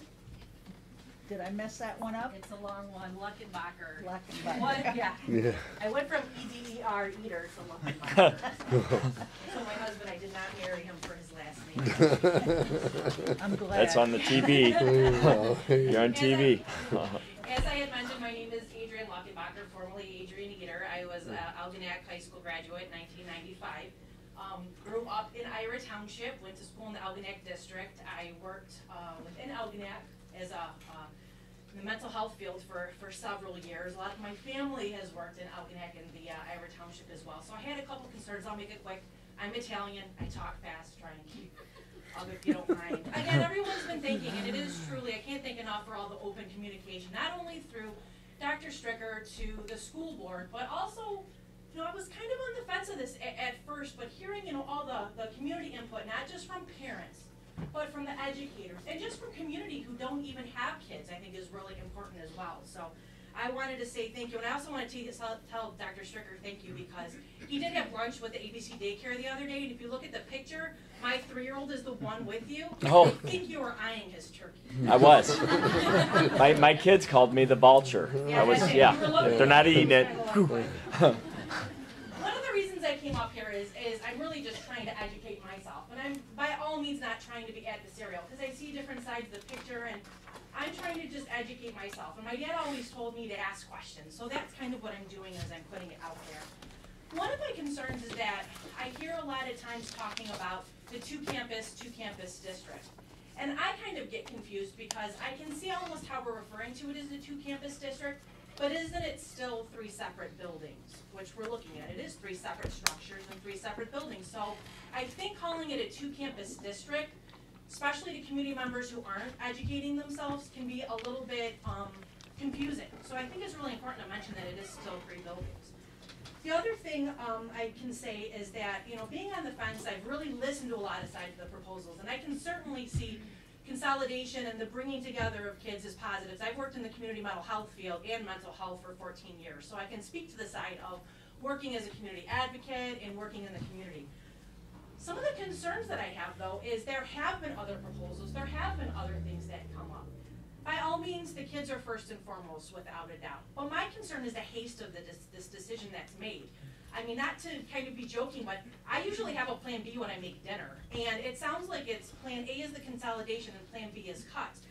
Did I mess that one up? It's a long one, Luckenbacher. Luckenbacher. What? Yeah. Yeah. I went from E-D-E-R, eater, to Luckenbacher. So my husband, I did not marry him for his last name. I'm glad. That's on the TV. You're on TV. As I had mentioned, my name is Adrian Luckenbacher, formerly Adrian Eater. I was an Algonac High School graduate in 1995. Grew up in Ira Township, went to school in the Algonac district. I worked within Algonac as in the mental health field for several years. A lot of my family has worked in Algonac and the Ira Township as well. So I had a couple concerns. I'll make it quick. I'm Italian. I talk fast. Try and keep up if you don't mind. Again, everyone's been thinking, and it is truly, I can't thank enough for all the open communication, not only through Dr. Stricker to the school board, but also, you know, I was kind of on the fence of this at first, but hearing, you know, all the community input, not just from parents, but from the educators, and just from community who don't even have kids, I think is really important as well. So I wanted to say thank you, and I also want to tell Dr. Stricker thank you, because he did have lunch with the ABC daycare the other day, and if you look at the picture, my 3-year-old is the one with you. Oh. I think you were eyeing his turkey. I was. my kids called me the vulture. Yeah, I was, that's it. yeah. You were looking If they're not eating it. One of the reasons I came up here is I'm really just trying to educate myself, and I'm by all means not trying to be adversarial, because I see different sides of the picture, and I'm trying to just educate myself. And my dad always told me to ask questions, so that's kind of what I'm doing as I'm putting it out there. One of my concerns is that I hear a lot of times talking about the two-campus district. And I kind of get confused, because I can see almost how we're referring to it as a two-campus district, but isn't it still 3 separate buildings, which we're looking at? It is 3 separate structures and 3 separate buildings. So I think calling it a two-campus district, especially to community members who aren't educating themselves, can be a little bit confusing. So I think it's really important to mention that it is still 3 buildings. The other thing I can say is that, you know, being on the fence, I've really listened to a lot of sides of the proposals, and I can certainly see consolidation and the bringing together of kids as positives. I've worked in the community mental health field and mental health for 14 years, so I can speak to the side of working as a community advocate and working in the community. Some of the concerns that I have, though, is there have been other proposals, there have been other things that come up. By all means, the kids are first and foremost, without a doubt. But my concern is the haste of this decision that's made. I mean, not to kind of be joking, but I usually have a plan B when I make dinner. And it sounds like it's plan A is the consolidation and plan B is cuts.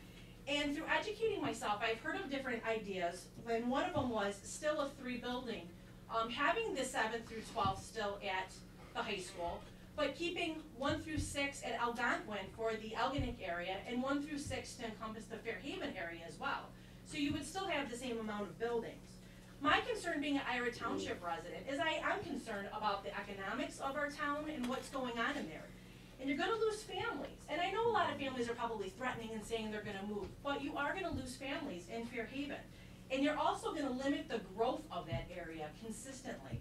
And through educating myself, I've heard of different ideas, and one of them was still a 3 building, having the 7th through 12th still at the high school, but keeping 1 through 6 at Algonquin for the Algonac area, and 1 through 6 to encompass the Fairhaven area as well. So you would still have the same amount of buildings. My concern being an Ira Township resident is I'm concerned about the economics of our town and what's going on in there. And you're gonna lose families. And I know a lot of families are probably threatening and saying they're gonna move, but you are gonna lose families in Fairhaven. And you're also gonna limit the growth of that area consistently.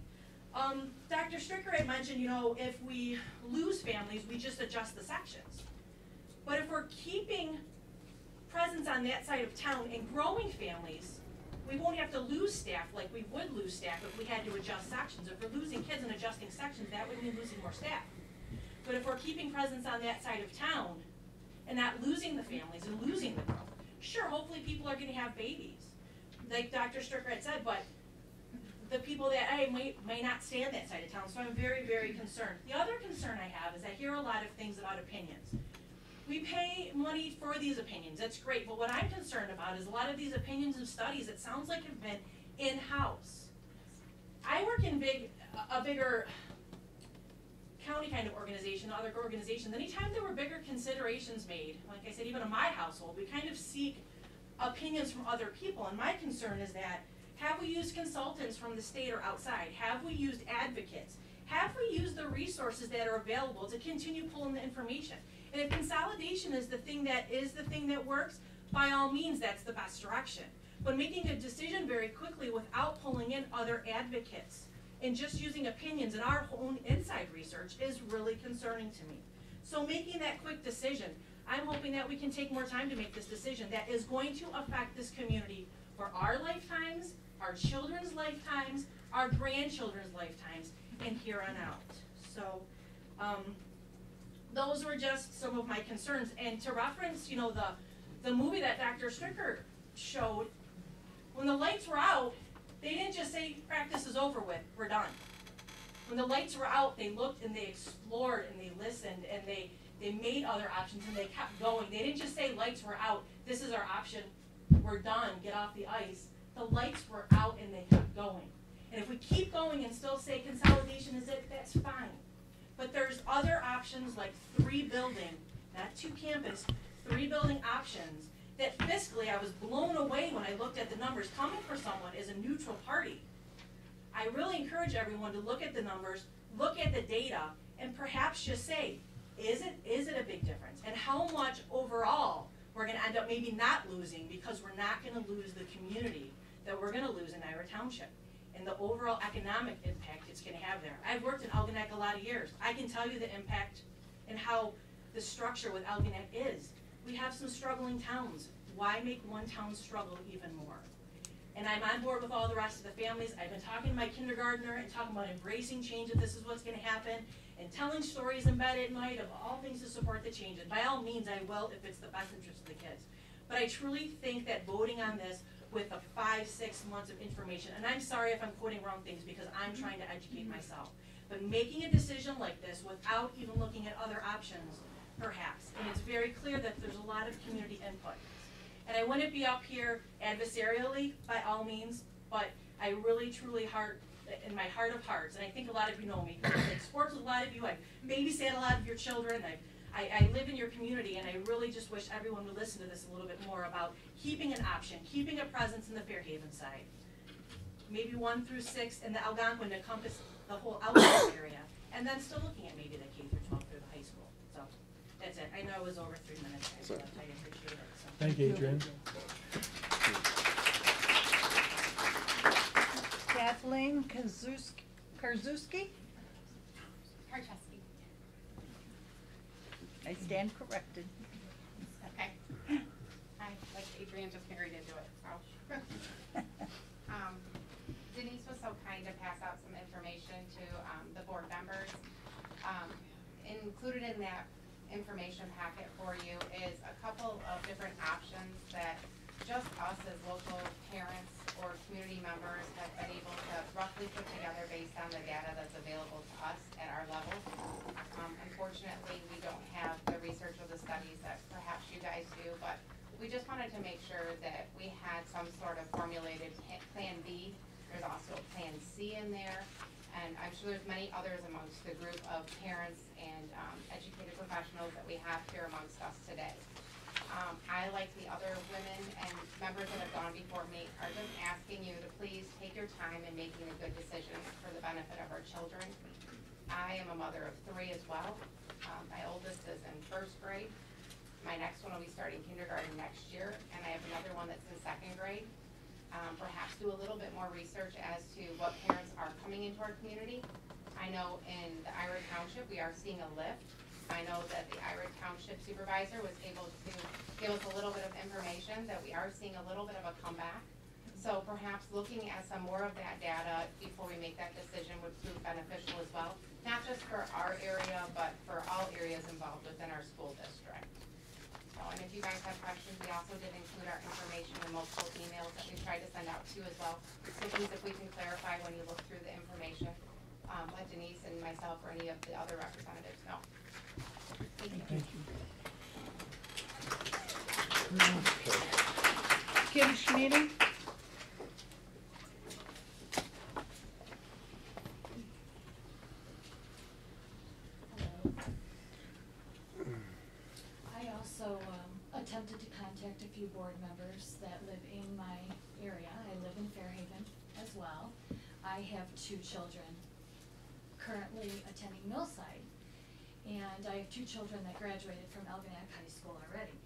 Dr. Stricker had mentioned, you know, if we lose families, we just adjust the sections. But if we're keeping presence on that side of town and growing families, we won't have to lose staff like we would lose staff if we had to adjust sections. If we're losing kids and adjusting sections, that would mean losing more staff. But if we're keeping presence on that side of town and not losing the families and losing the growth, sure, hopefully people are gonna have babies, like Dr. Stricker had said, but the people that may not stay on that side of town, so I'm very, very concerned. The other concern I have is I hear a lot of things about opinions. We pay money for these opinions, that's great, but what I'm concerned about is a lot of these opinions and studies, it sounds like have been in-house. I work in a bigger county kind of organization, other organizations. Anytime there were bigger considerations made, like I said, even in my household, we kind of seek opinions from other people, and my concern is that, have we used consultants from the state or outside? Have we used advocates? Have we used the resources that are available to continue pulling the information? And if consolidation is the thing that works, by all means, that's the best direction. But making a decision very quickly without pulling in other advocates and just using opinions and our own inside research is really concerning to me. So making that quick decision, I'm hoping that we can take more time to make this decision that is going to affect this community for our lifetimes, our children's lifetimes, our grandchildren's lifetimes, and here on out. So, those were just some of my concerns. And to reference, you know, the movie that Dr. Stricker showed, when the lights were out, they didn't just say, practice is over with, we're done. When the lights were out, they looked and they explored and they listened and they made other options and they kept going. They didn't just say lights were out, this is our option, we're done, get off the ice. The lights were out and they kept going. And if we keep going and still say consolidation is it, that's fine. But there's other options like 3 building, not 2 campus, 3 building options that fiscally I was blown away when I looked at the numbers coming for someone as a neutral party. I really encourage everyone to look at the numbers, look at the data, and perhaps just say, is it a big difference? And how much overall we're gonna end up maybe not losing because we're not gonna lose the community that we're gonna lose in Ira Township and the overall economic impact it's gonna have there. I've worked in Algonac a lot of years. I can tell you the impact and how the structure with Algonac is. We have some struggling towns. Why make one town struggle even more? And I'm on board with all the rest of the families. I've been talking to my kindergartner and talking about embracing change, if this is what's gonna happen, and telling stories in bed at night of all things to support the change. And by all means, I will if it's the best interest of the kids. But I truly think that voting on this with the 5-6 months of information, and I'm sorry if I'm quoting wrong things because I'm trying to educate myself, but making a decision like this without even looking at other options, perhaps, and it's very clear that there's a lot of community input. And I wouldn't be up here adversarially by all means, but I really truly in my heart of hearts, and I think a lot of you know me, because I play sports with a lot of you, I've babysat a lot of your children, I live in your community, and I really just wish everyone would listen to this a little bit more about keeping an option, keeping a presence in the Fairhaven side. Maybe 1 through 6 in the Algonquin to encompass the whole Algonquin area, and then still looking at maybe the K through 12 through the high school. So that's it. I know it was over 3 minutes. I appreciate it. So. Thank you, Adrian. Kathleen Karzuski? Karczewski. I stand corrected. Okay. I, like Adrian just married into it, so. Denise was so kind to pass out some information to the board members. Included in that information packet for you is a couple of different options that just us as local parents or community members have been able to roughly put together based on the data that's available to us at our level. Unfortunately, we don't have the research or the studies that perhaps you guys do, but we just wanted to make sure that we had some sort of formulated plan B. There's also a plan C in there, and I'm sure there's many others amongst the group of parents and educated professionals that we have here amongst us today. I, like the other women and members that have gone before me, are just asking you to please take your time in making a good decision for the benefit of our children. I am a mother of 3 as well. My oldest is in 1st grade. My next one will be starting kindergarten next year, and I have another one that's in 2nd grade. Perhaps do a little bit more research as to what parents are coming into our community. I know in the Ira Township, we are seeing a lift. I know that the Ira Township supervisor was able to give us a little bit of information that we are seeing a little bit of a comeback. So perhaps looking at some more of that data before we make that decision would prove beneficial as well. Not just for our area, but for all areas involved within our school district. So, and if you guys have questions, we also did include our information in multiple emails that we tried to send out to you as well. So please, if we can clarify when you look through the information, let Denise and myself or any of the other representatives know. Thank you. Thank you. Kim Schmieding? I also attempted to contact a few board members that live in my area. I live in Fairhaven as well. I have 2 children currently attending Millside, and I have 2 children that graduated from Algonac High School already.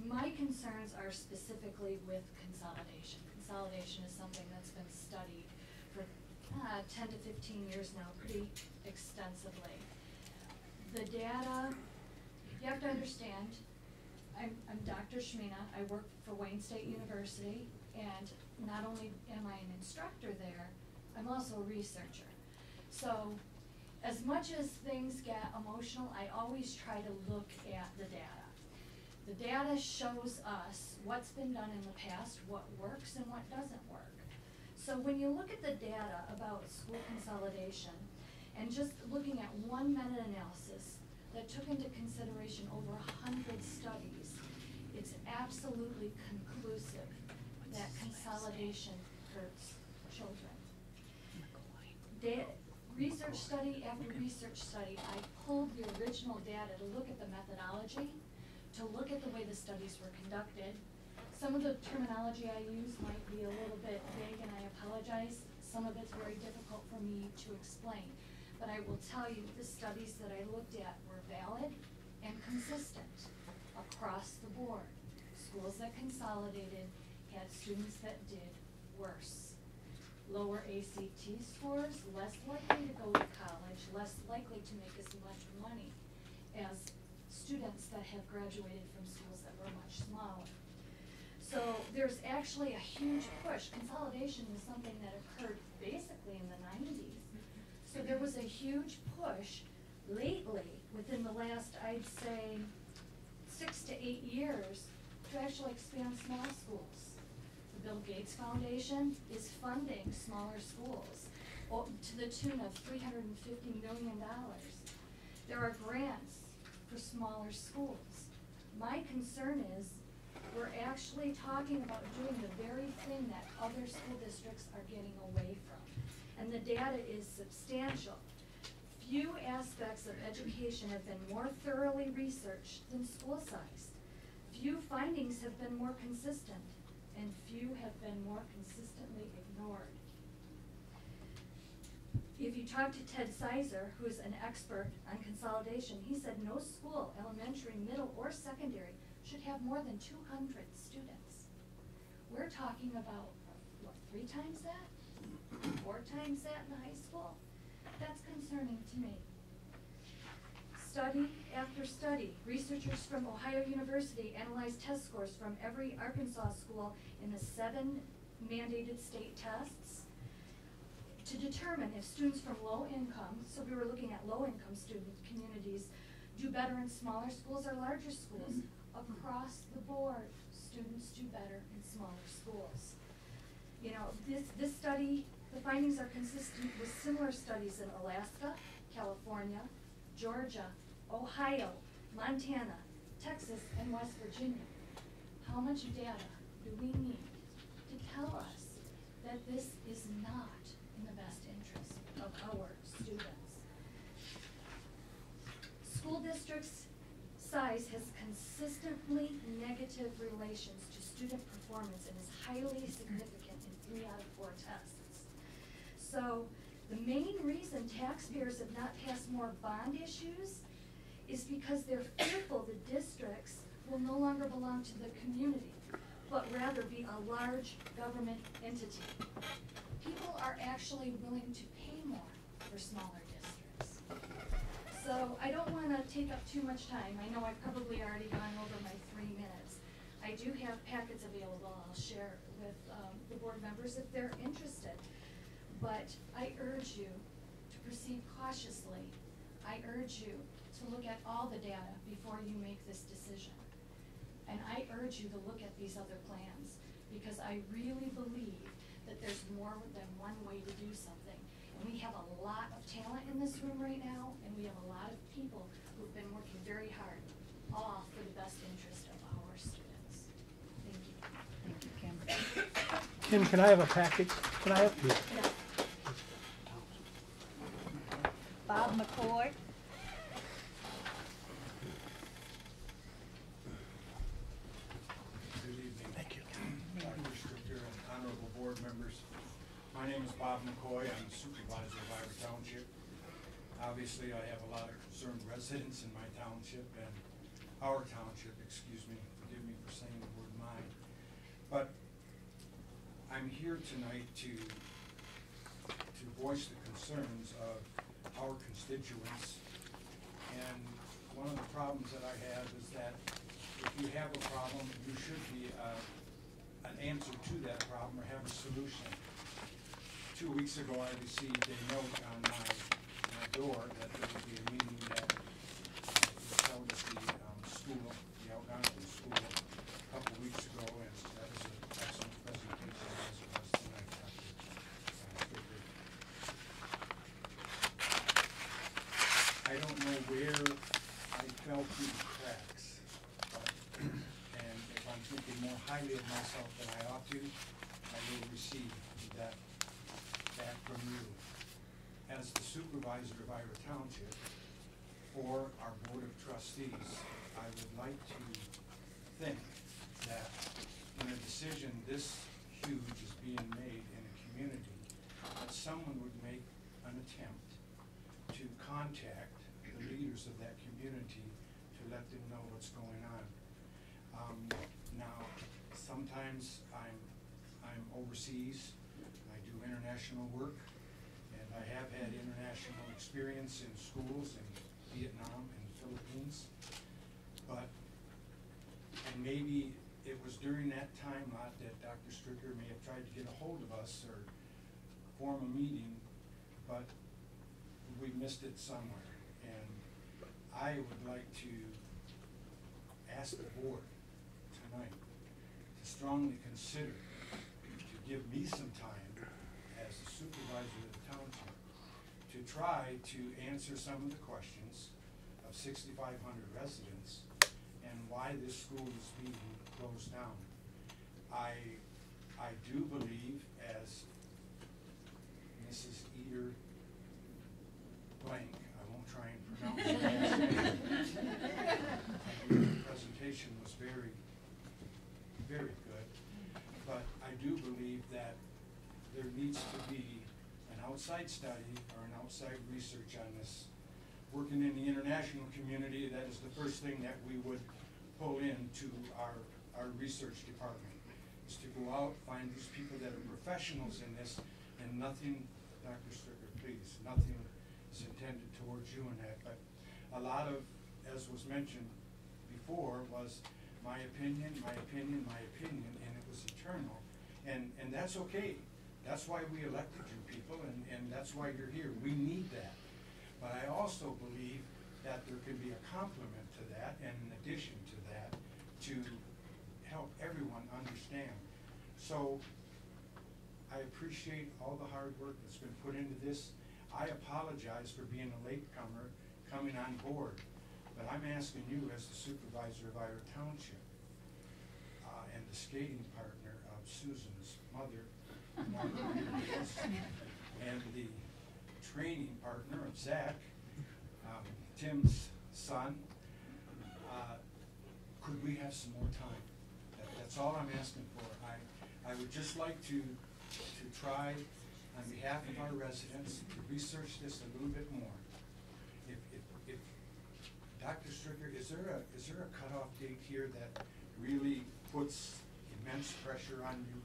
My concerns are specifically with consolidation. Consolidation is something that's been studied for 10 to 15 years now pretty extensively. The data, you have to understand, I'm Dr. Schmina. I work for Wayne State University, and not only am I an instructor there, I'm also a researcher. So as much as things get emotional, I always try to look at the data. The data shows us what's been done in the past, what works and what doesn't work. So when you look at the data about school consolidation, and just looking at one meta-analysis that took into consideration over 100 studies, it's absolutely conclusive that consolidation hurts children. Research study after research study, I pulled the original data to look at the methodology, to look at the way the studies were conducted. Some of the terminology I use might be a little bit vague, and I apologize. Some of it's very difficult for me to explain. But I will tell you, the studies that I looked at were valid and consistent across the board. Schools that consolidated had students that did worse. Lower ACT scores, less likely to go to college, less likely to make as much money as students that have graduated from schools that were much smaller. So there's actually a huge push. Consolidation is something that occurred basically in the 90s. So there was a huge push lately, within the last, I'd say, 6 to 8 years, to actually expand small schools. The Bill Gates Foundation is funding smaller schools to the tune of $350 million. There are grants for smaller schools. My concern is we're actually talking about doing the very thing that other school districts are getting away from. And the data is substantial. Few aspects of education have been more thoroughly researched than school size. Few findings have been more consistent, and few have been more consistently ignored. If you talk to Ted Sizer, who's an expert on consolidation, he said no school, elementary, middle, or secondary, should have more than 200 students. We're talking about, what, 3 times that? 4 times that in high school? That's concerning to me. Study after study, researchers from Ohio University analyzed test scores from every Arkansas school in the 7 mandated state tests to determine if students from low income, so we were looking at low income student communities, do better in smaller schools or larger schools. Across the board, students do better in smaller schools. You know, this study, the findings are consistent with similar studies in Alaska, California, Georgia, Ohio, Montana, Texas, and West Virginia. How much data do we need to tell us that this is not in the best interest of our students? School districts' size has consistently negative relations to student performance and is highly significant in 3 out of 4 tests. So the main reason taxpayers have not passed more bond issues is because they're fearful the districts will no longer belong to the community, but rather be a large government entity. People are actually willing to pay more for smaller districts. So I don't want to take up too much time. I know I've probably already gone over my 3 minutes. I do have packets available I'll share with the board members if they're interested. But I urge you to proceed cautiously. I urge you to look at all the data before you make this decision. And I urge you to look at these other plans, because I really believe that there's more than one way to do something. And we have a lot of talent in this room right now, and we have a lot of people who've been working very hard, all for the best interest of our students. Thank you. Thank you, Kim. Kim, can I have a package? Can I have? Yeah. Bob McCoy. Good evening. Thank you. Dr. Stricker and honorable board members. My name is Bob McCoy. I'm the supervisor of Ira Township. Obviously, I have a lot of concerned residents in my township and our township, excuse me. Forgive me for saying the word mine. But I'm here tonight to voice the concerns of our constituents. And one of the problems that I have is that if you have a problem, you should be an answer to that problem or have a solution. 2 weeks ago, I received a note on my door that there would be a meeting that was held at the school, the Algonac school, a couple weeks ago, and that was an excellent presentation as it was tonight, Dr. Stricker. I don't know where I fell through the cracks, and if I'm thinking more highly of myself than I ought to, I will receive that back from you. As the supervisor of Ira Township, or our board of trustees, I would like to think that when a decision this huge is being made in a community, that someone would make an attempt to contact the leaders of that community to let them know what's going on. Now, sometimes I'm overseas. I do international work, and I have had international experience in schools in Vietnam and the Philippines. And maybe it was during that time lot that Dr. Stricker may have tried to get a hold of us or form a meeting, but we missed it somewhere. And I would like to ask the board tonight to strongly consider to give me some time as the supervisor of the township to try to answer some of the questions of 6,500 residents and why this school is being closed down. I do believe, as Mrs. Eater blank, I won't try and pronounce her last name. The presentation was very, very good, but I do believe that there needs to be an outside study or an outside research on this. Working in the international community, that is the first thing that we would pull into our research department, is to go out, find these people that are professionals in this, and nothing, Dr. Stricker, please, nothing is intended towards you in that, but a lot of, as was mentioned before, was my opinion, my opinion, my opinion, and it was eternal, and that's okay. That's why we elected you people, and that's why you're here. We need that. But I also believe that there can be a complement to that and an addition to that to help everyone understand. So I appreciate all the hard work that's been put into this. I apologize for being a latecomer coming on board. But I'm asking you as the supervisor of Ira Township, and the skating partner of Susan's mother, and the training partner of Zach, Tim's son, could we have some more time? That's all I'm asking for. I would just like to try, on behalf of our residents, to research this a little bit more. If Dr. Stricker, is there a cutoff date here that really puts immense pressure on you?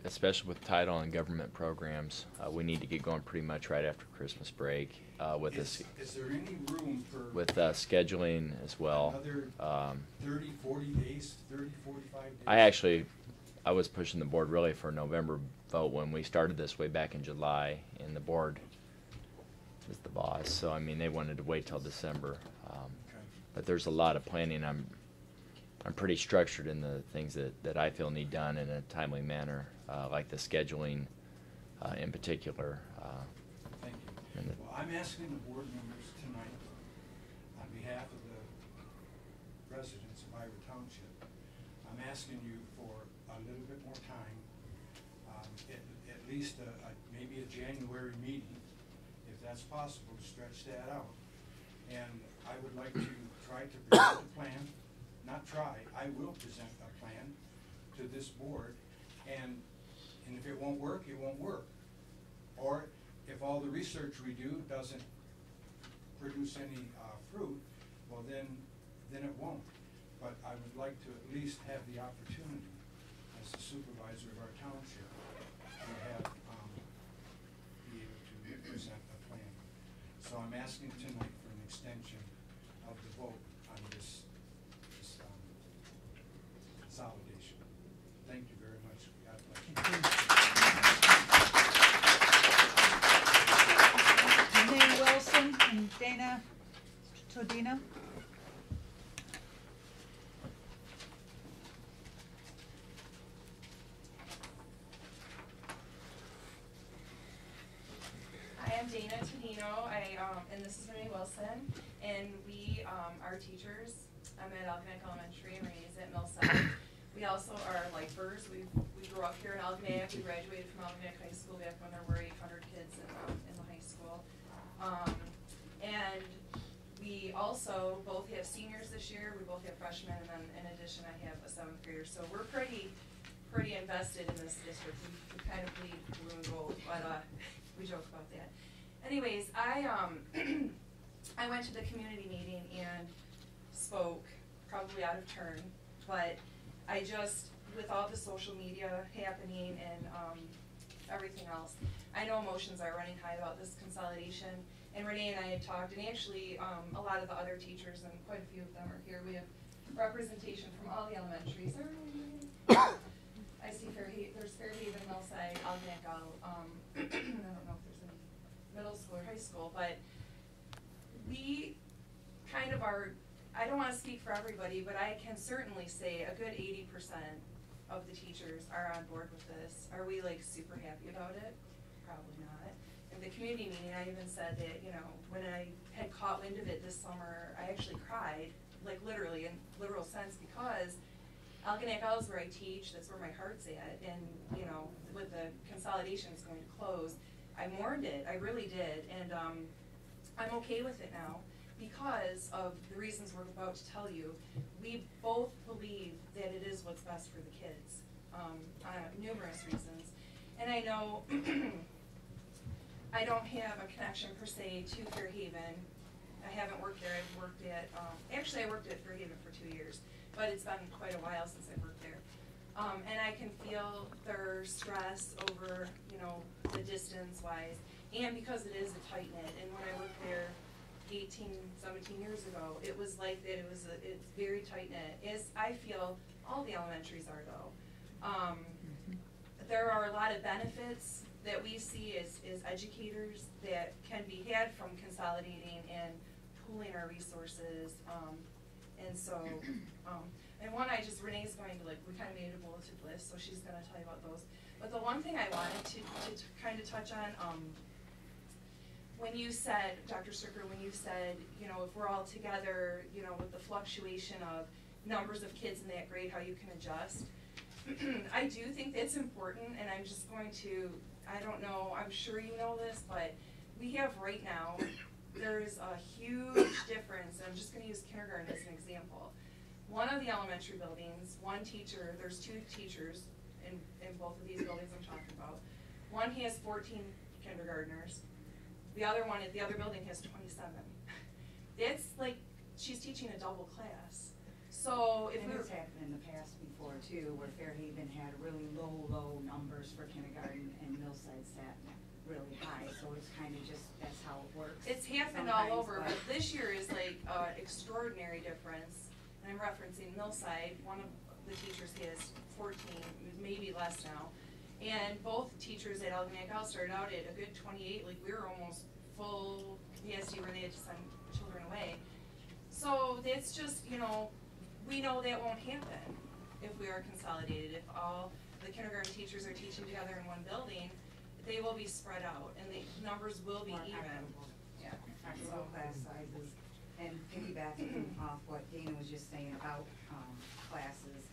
Especially with title and government programs, we need to get going pretty much right after Christmas break. Is there any room for with scheduling as well? Another 30, 40 days, 30, 45 days? I was pushing the board really for a November vote when we started this way back in July, and the board is the boss, so I mean they wanted to wait till December. But there's a lot of planning. I'm pretty structured in the things that I feel need done in a timely manner, like the scheduling in particular. Thank you. Well, I'm asking the board members tonight, on behalf of the residents of Ira Township, I'm asking you for a little bit more time, at least maybe a January meeting, if that's possible, to stretch that out. And I would like to try to present a plan. Not try, I will present a plan to this board, and if it won't work, it won't work. Or if all the research we do doesn't produce any fruit, well then it won't. But I would like to at least have the opportunity as the supervisor of our township to have, be able to present a plan. So I'm asking tonight for an extension of the vote on this consolidation. Thank you very much. God bless you. Renee Wilson and Dana Todino. Hi, I'm Dana Todino, and this is Renee Wilson, and we are teachers. I'm at Algonac Elementary and Renee's at Millside. We also are lifers. We grew up here in Algonac. We graduated from Algonac High School back when there were 800 kids in the high school. And we also both have seniors this year. We both have freshmen, and then in addition, I have a 7th grader. So we're pretty invested in this district. We kind of bleed blue and gold, but we joke about that. Anyways, I went to the community meeting and spoke, probably out of turn, but I just, with all the social media happening and everything else, I know emotions are running high about this consolidation, and Renee and I had talked, and actually a lot of the other teachers, and quite a few of them are here. We have representation from all the elementaries. I see there's Fairhaven, Millside, Algonac, I don't know if there's any middle school or high school, but we kind of are, I don't want to speak for everybody, but I can certainly say a good 80% of the teachers are on board with this. Are we like super happy about it? Probably not. In the community meeting, I even said that, you know, when I had caught wind of it this summer, I actually cried, like literally, in literal sense, because Algonac is where I teach, that's where my heart's at, and, you know, with the consolidation is going to close, I mourned it, I really did, and I'm okay with it now because of the reasons we're about to tell you. We both believe that it is what's best for the kids, numerous reasons. And I know I don't have a connection per se to Fairhaven. I haven't worked there. I've worked at, actually I worked at Fairhaven for 2 years, but it's been quite a while since I've worked there. And I can feel their stress over, you know, the distance-wise, and because it is a tight knit. And when I worked there 18, 17 years ago, it was like that. It's very tight knit. As I feel all the elementaries are, though. There are a lot of benefits that we see as educators that can be had from consolidating and pooling our resources. And so, and one Renee's going to, we kind of made a bulleted list, so she's going to tell you about those. But the one thing I wanted to kind of touch on, when you said, Dr. Stricker, when you said, you know, if we're all together, you know, with the fluctuation of numbers of kids in that grade, how you can adjust. I do think that's important, and I'm just going to, I don't know, I'm sure you know this, but we have right now, there's a huge difference, and I'm just gonna use kindergarten as an example. One of the elementary buildings, one teacher, there's 2 teachers in both of these buildings I'm talking about. One has 14 kindergartners. The other one at the other building has 27. That's like, she's teaching a double class. So if And we it's happened in the past before too, where Fairhaven had really low numbers for kindergarten and Millside sat really high, so it's kind of just, that's how it works. It's happened all over, but this year is like extraordinary difference. And I'm referencing Millside, one of the teachers has 14, maybe less now. And both teachers at Algonac started out at a good 28, like we were almost full VSD where they had to send children away. So that's just, you know, we know that won't happen if we are consolidated. If all the kindergarten teachers are teaching together in one building, they will be spread out and the numbers will be even. Yeah, equitable class sizes, and piggybacking off what Dana was just saying about classes,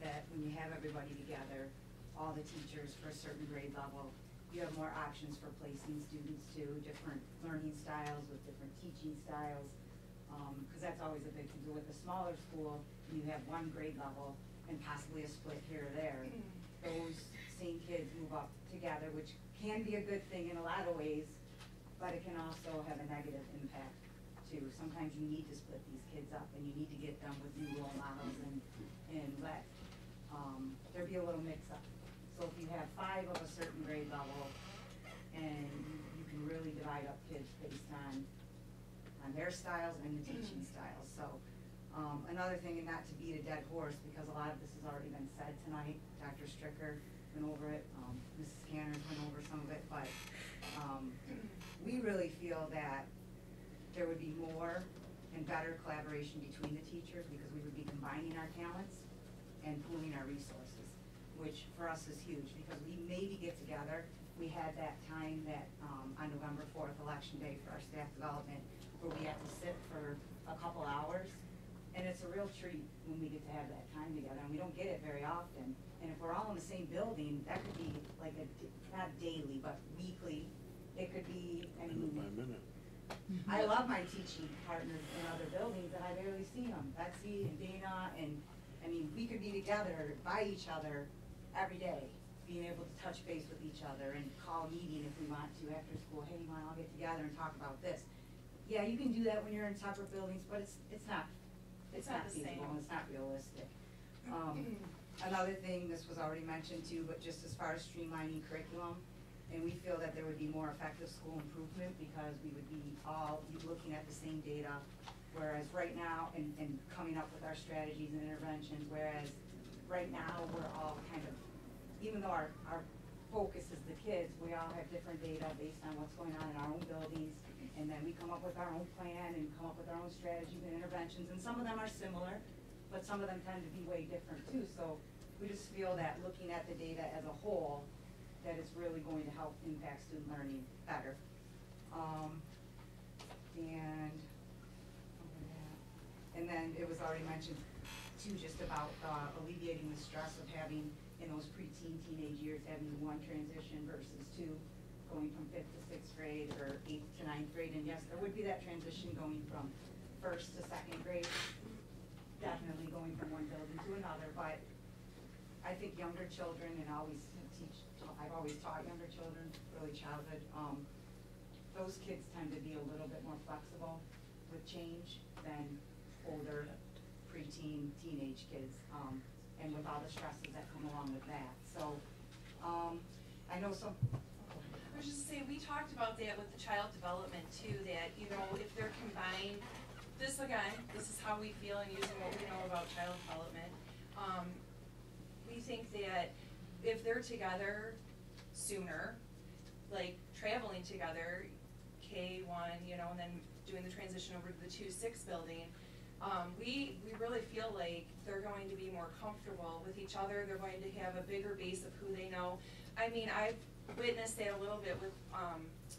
that when you have everybody together, all the teachers for a certain grade level, you have more options for placing students too, different learning styles with different teaching styles. Because that's always a big thing. With a smaller school, you have one grade level and possibly a split here or there. Those same kids move up together, which can be a good thing in a lot of ways, but it can also have a negative impact too. Sometimes you need to split these kids up and you need to get them with new role models and let there be a little mix-up. So if you have 5 of a certain grade level, and you can really divide up kids based on their styles and the teaching styles. So another thing, and not to beat a dead horse, because a lot of this has already been said tonight, Dr. Stricker went over it, Mrs. Canner went over some of it, but we really feel that there would be more and better collaboration between the teachers, because we would be combining our talents and pooling our resources, which for us is huge, because we maybe get together. We had that time that on November 4th, election day, for our staff development, where we have to sit for a couple hours, and it's a real treat when we get to have that time together, and we don't get it very often. And if we're all in the same building, that could be like not daily, but weekly. It could be, I mean, I love my teaching partners in other buildings, and I barely see them. Betsy and Dana, and I mean, we could be together by each other every day, being able to touch base with each other and call a meeting if we want to after school. Hey, you want to all get together and talk about this? Yeah, you can do that when you're in separate buildings, but it's not not the feasible same. and it's not realistic. Another thing, this was already mentioned too, but just as far as streamlining curriculum, and we feel that there would be more effective school improvement because we would be all looking at the same data, whereas right now, and coming up with our strategies and interventions, whereas right now we're all kind of, even though our focus is the kids, we all have different data based on what's going on in our own buildings, and then we come up with our own plan and come up with our own strategies and interventions, and some of them are similar, but some of them tend to be way different too. So we just feel that looking at the data as a whole, that it's really going to help impact student learning better. And then it was already mentioned too, just about alleviating the stress of having, in those preteen, teenage years, having 1 transition versus 2, going from 5th to 6th grade or 8th to 9th grade. And yes, there would be that transition going from 1st to 2nd grade, definitely going from one building to another. But I think younger children, and I've always taught younger children, early childhood, those kids tend to be a little bit more flexible with change than older preteen, teenage kids, and with all the stresses that come along with that. So I know some. I was just saying, we talked about that with the child development too, that, you know, if they're combined, this is how we feel and using what we know about child development. We think that if they're together sooner, like traveling together, K1, you know, and then doing the transition over to the 2-6 building, we really feel like they're going to be more comfortable with each other. They're going to have a bigger base of who they know. I mean, I've witnessed that a little bit with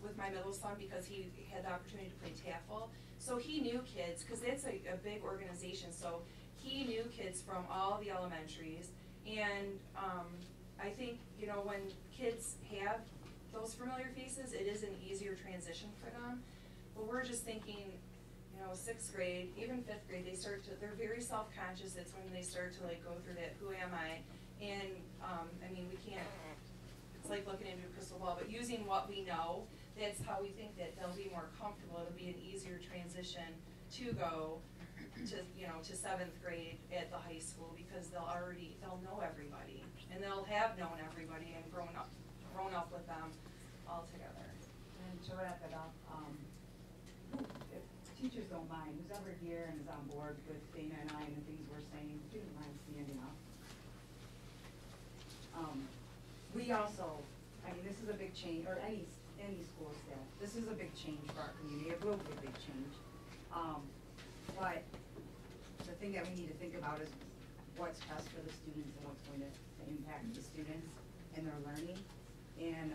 with my middle son because he had the opportunity to play tackle. So he knew kids, because it's a big organization, so he knew kids from all the elementaries. And I think, you know, when kids have those familiar faces, it is an easier transition for them. But we're just thinking, you know, 6th grade, even 5th grade, they're very self-conscious. It's when they start to like go through that, who am I? And I mean, we can't, it's like looking into a crystal ball, but using what we know, that's how we think that they'll be more comfortable. It'll be an easier transition to go to, you know, to 7th grade at the high school, because they'll know everybody, and they'll have known everybody and grown up with them all together. And to wrap it up, if teachers don't mind, who's ever here and is on board with Dana and I and the things we're saying, do you mind standing up? We also, I mean, this is a big change, or any school staff, this is a big change for our community. It will be a big change. But the thing that we need to think about is what's best for the students and what's going to impact the students and their learning. And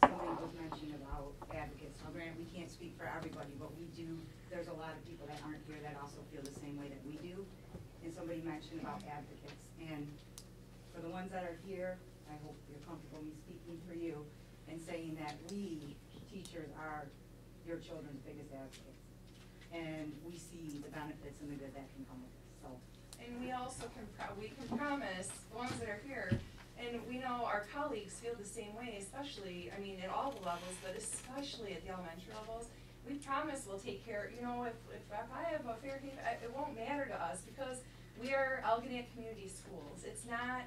somebody was mentioning about advocates. Now, granted, we can't speak for everybody, but we do. There's a lot of people that aren't here that also feel the same way that we do. And somebody mentioned about advocates. And for the ones that are here, I hope you're comfortable me speaking for you and saying that we, teachers, are your children's biggest advocates. And we see the benefits and the good that can come with this. So. And we also can promise, the ones that are here, and we know our colleagues feel the same way, especially, I mean, at all the levels, but especially at the elementary levels. We promise we'll take care, you know, if I have a Fairhaven, it won't matter to us, because we are Algonac Community Schools. It's not,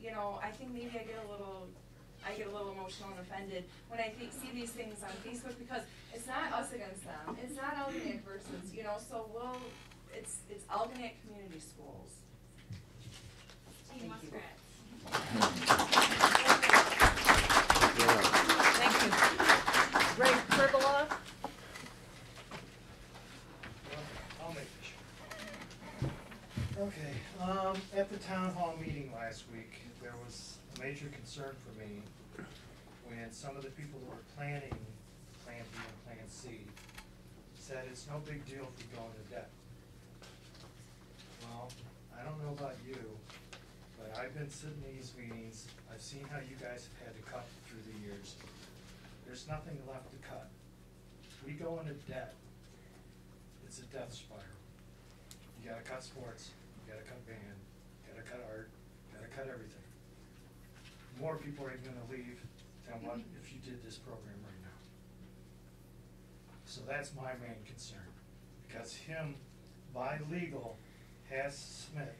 you know, I think maybe I get a little emotional and offended when I see these things on Facebook, because it's not us against them. It's not Algonac versus, you know, so it's Algonac Community Schools. Team Muskrat. Thank you. Ray Pergola? I'll make this short. Okay, at the town hall meeting last week, there was a major concern for me when some of the people who were planning Plan B and Plan C said it's no big deal if we go into debt. Well, I don't know about you, but I've been sitting in these meetings, I've seen how you guys have had to cut through the years. There's nothing left to cut. If we go into debt, it's a death spiral. You gotta cut sports, you gotta cut band, you gotta cut art, you gotta cut everything. More people are gonna leave than what if you did this program right now. So that's my main concern, because him, by legal, has to submit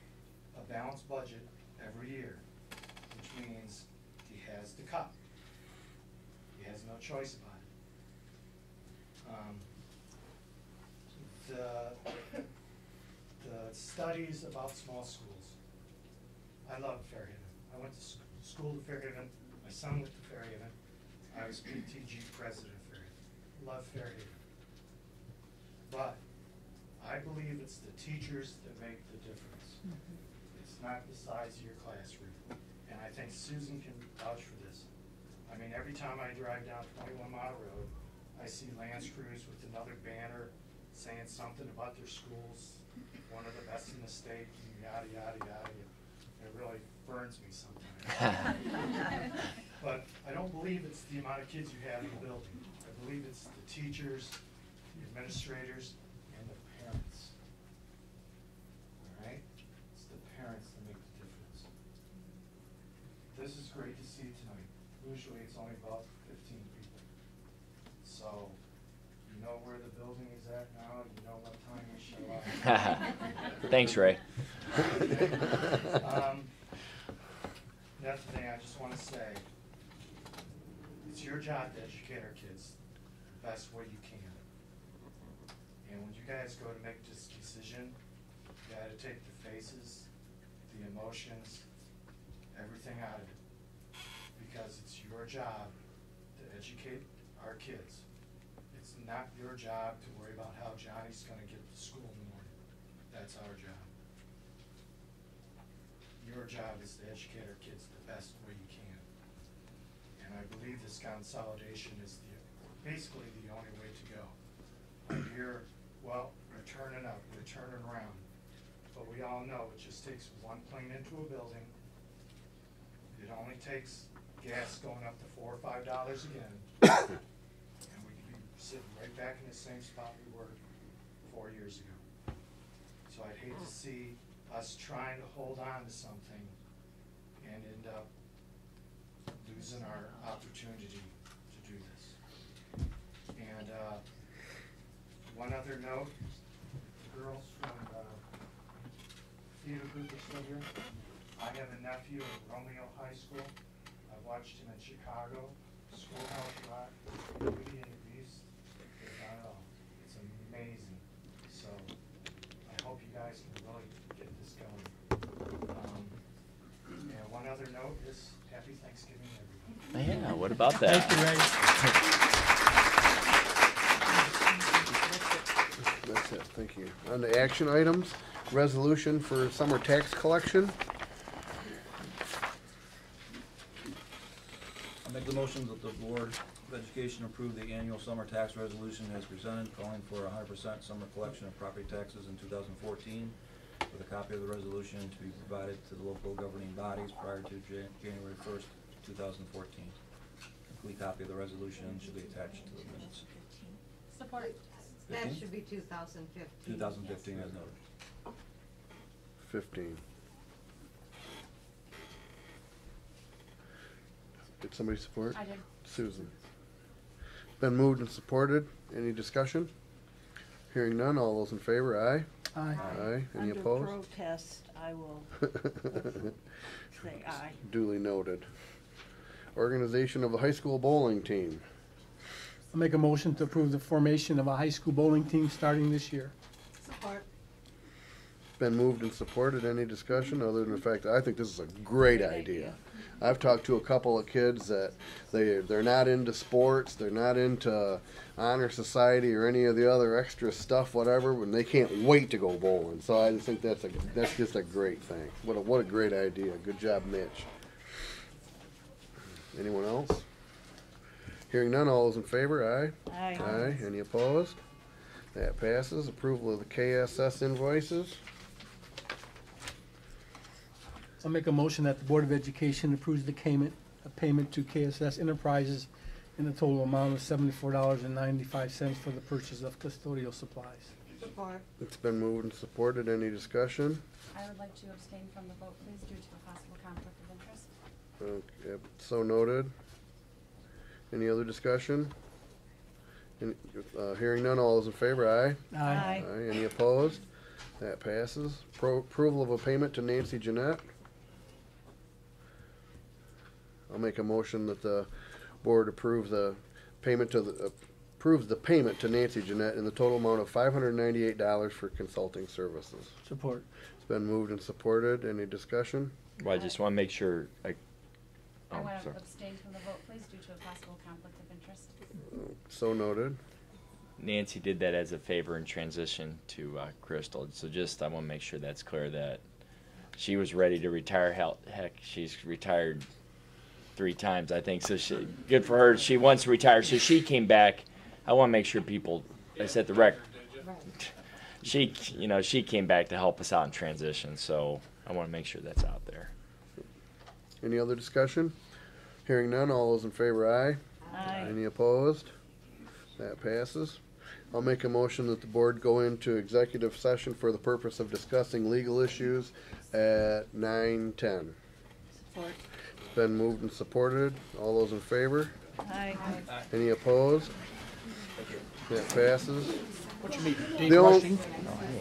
a balanced budget every year, which means he has to cut. He has no choice about it. The studies about small schools. I love Fairhaven. I went to school to Fairhaven. My son went to Fairhaven. I was PTG president of Fairhaven. Love Fairhaven. But I believe it's the teachers that make the difference. It's not the size of your classroom. And I think Susan can vouch for this. I mean, every time I drive down 21 Mile Road, I see Lance Cruz with another banner saying something about their schools, one of the best in the state, and yada, yada, yada. It really burns me sometimes. But I don't believe it's the amount of kids you have in the building. I believe it's the teachers, the administrators, and the parents. All right? It's the parents that make the difference. This is great to see tonight. Usually it's only about 15 people. So, you know where the building is at now, you know what time we show up. Thanks, Ray. That's the thing I just want to say. It's your job to educate our kids the best way you can. And when you guys go to make this decision, you got to take the faces, the emotions, everything out of it. Because it's your job to educate our kids. It's not your job to worry about how Johnny's going to get to school in the morning. That's our job. Your job is to educate our kids the best way you can. And I believe this consolidation is the basically the only way to go. I hear, well, we're turning up, we're turning around, but we all know it just takes one plane into a building. It only takes gas going up to $4 or $5 again, and we could be sitting right back in the same spot we were 4 years ago. So I'd hate to see us trying to hold on to something and end up losing our opportunity to do this. And one other note, the girls from theater group are still here. I have a nephew at Romeo High School. I watched him in Chicago, Schoolhouse Rock, Beauty and the Beast. They've done it all. It's amazing. So I hope you guys can really get this going. And one other note is Happy Thanksgiving, everybody. Yeah, what about that? Thank you, Ray. That's it, thank you. On the action items, resolution for summer tax collection. I make the motion that the Board of Education approve the annual summer tax resolution as presented, calling for 100% summer collection of property taxes in 2014, with a copy of the resolution to be provided to the local governing bodies prior to January 1st, 2014. Complete copy of the resolution should be attached to the minutes. Support. That 15? should be 2015. 2015 as noted. 15. Did somebody support? I did. Susan. Been moved and supported. Any discussion? Hearing none, all those in favor, aye? Aye. Aye. Any Under opposed? protest, I will say aye. Duly noted. Organization of the high school bowling team. I'll make a motion to approve the formation of a high school bowling team starting this year. Support. Been moved and supported. Any discussion other than the fact that I think this is a great idea. I've talked to a couple of kids that they're not into sports, they're not into honor society or any of the other extra stuff, whatever, and they can't wait to go bowling. So I just think that's just a great thing. What a great idea. Good job, Mitch. Anyone else? Hearing none, all those in favor, aye? Aye. Aye. Any opposed? That passes. Approval of the KSS invoices. I'll make a motion that the Board of Education approves the payment to KSS Enterprises in a total amount of $74.95 for the purchase of custodial supplies. Support. It's been moved and supported. Any discussion? I would like to abstain from the vote, please, due to a possible conflict of interest. Okay, so noted. Any other discussion? Hearing none, all those in favor, aye? Aye. Aye. Any opposed? That passes. Approval of a payment to Nancy Jeanette. I'll make a motion that the board approves the payment to Nancy Jeanette in the total amount of $598 for consulting services. Support. It's been moved and supported. Any discussion? Well, I just want to make sure. I want to abstain from the vote, please, due to a possible conflict of interest. So noted. Nancy did that as a favor in transition to Crystal. So I want to make sure that's clear that she was ready to retire. Heck, she's retired 3 times, I think. So good for her. She wants to retire. So she came back. I want to make sure I set the record. She came back to help us out in transition. So I want to make sure that's out there. Any other discussion? Hearing none, all those in favor, aye? Aye. Any opposed? That passes. I'll make a motion that the board go into executive session for the purpose of discussing legal issues at 9:10. Support. It's been moved and supported. All those in favor? Aye. Any opposed? That passes. What you mean, The only- rushing?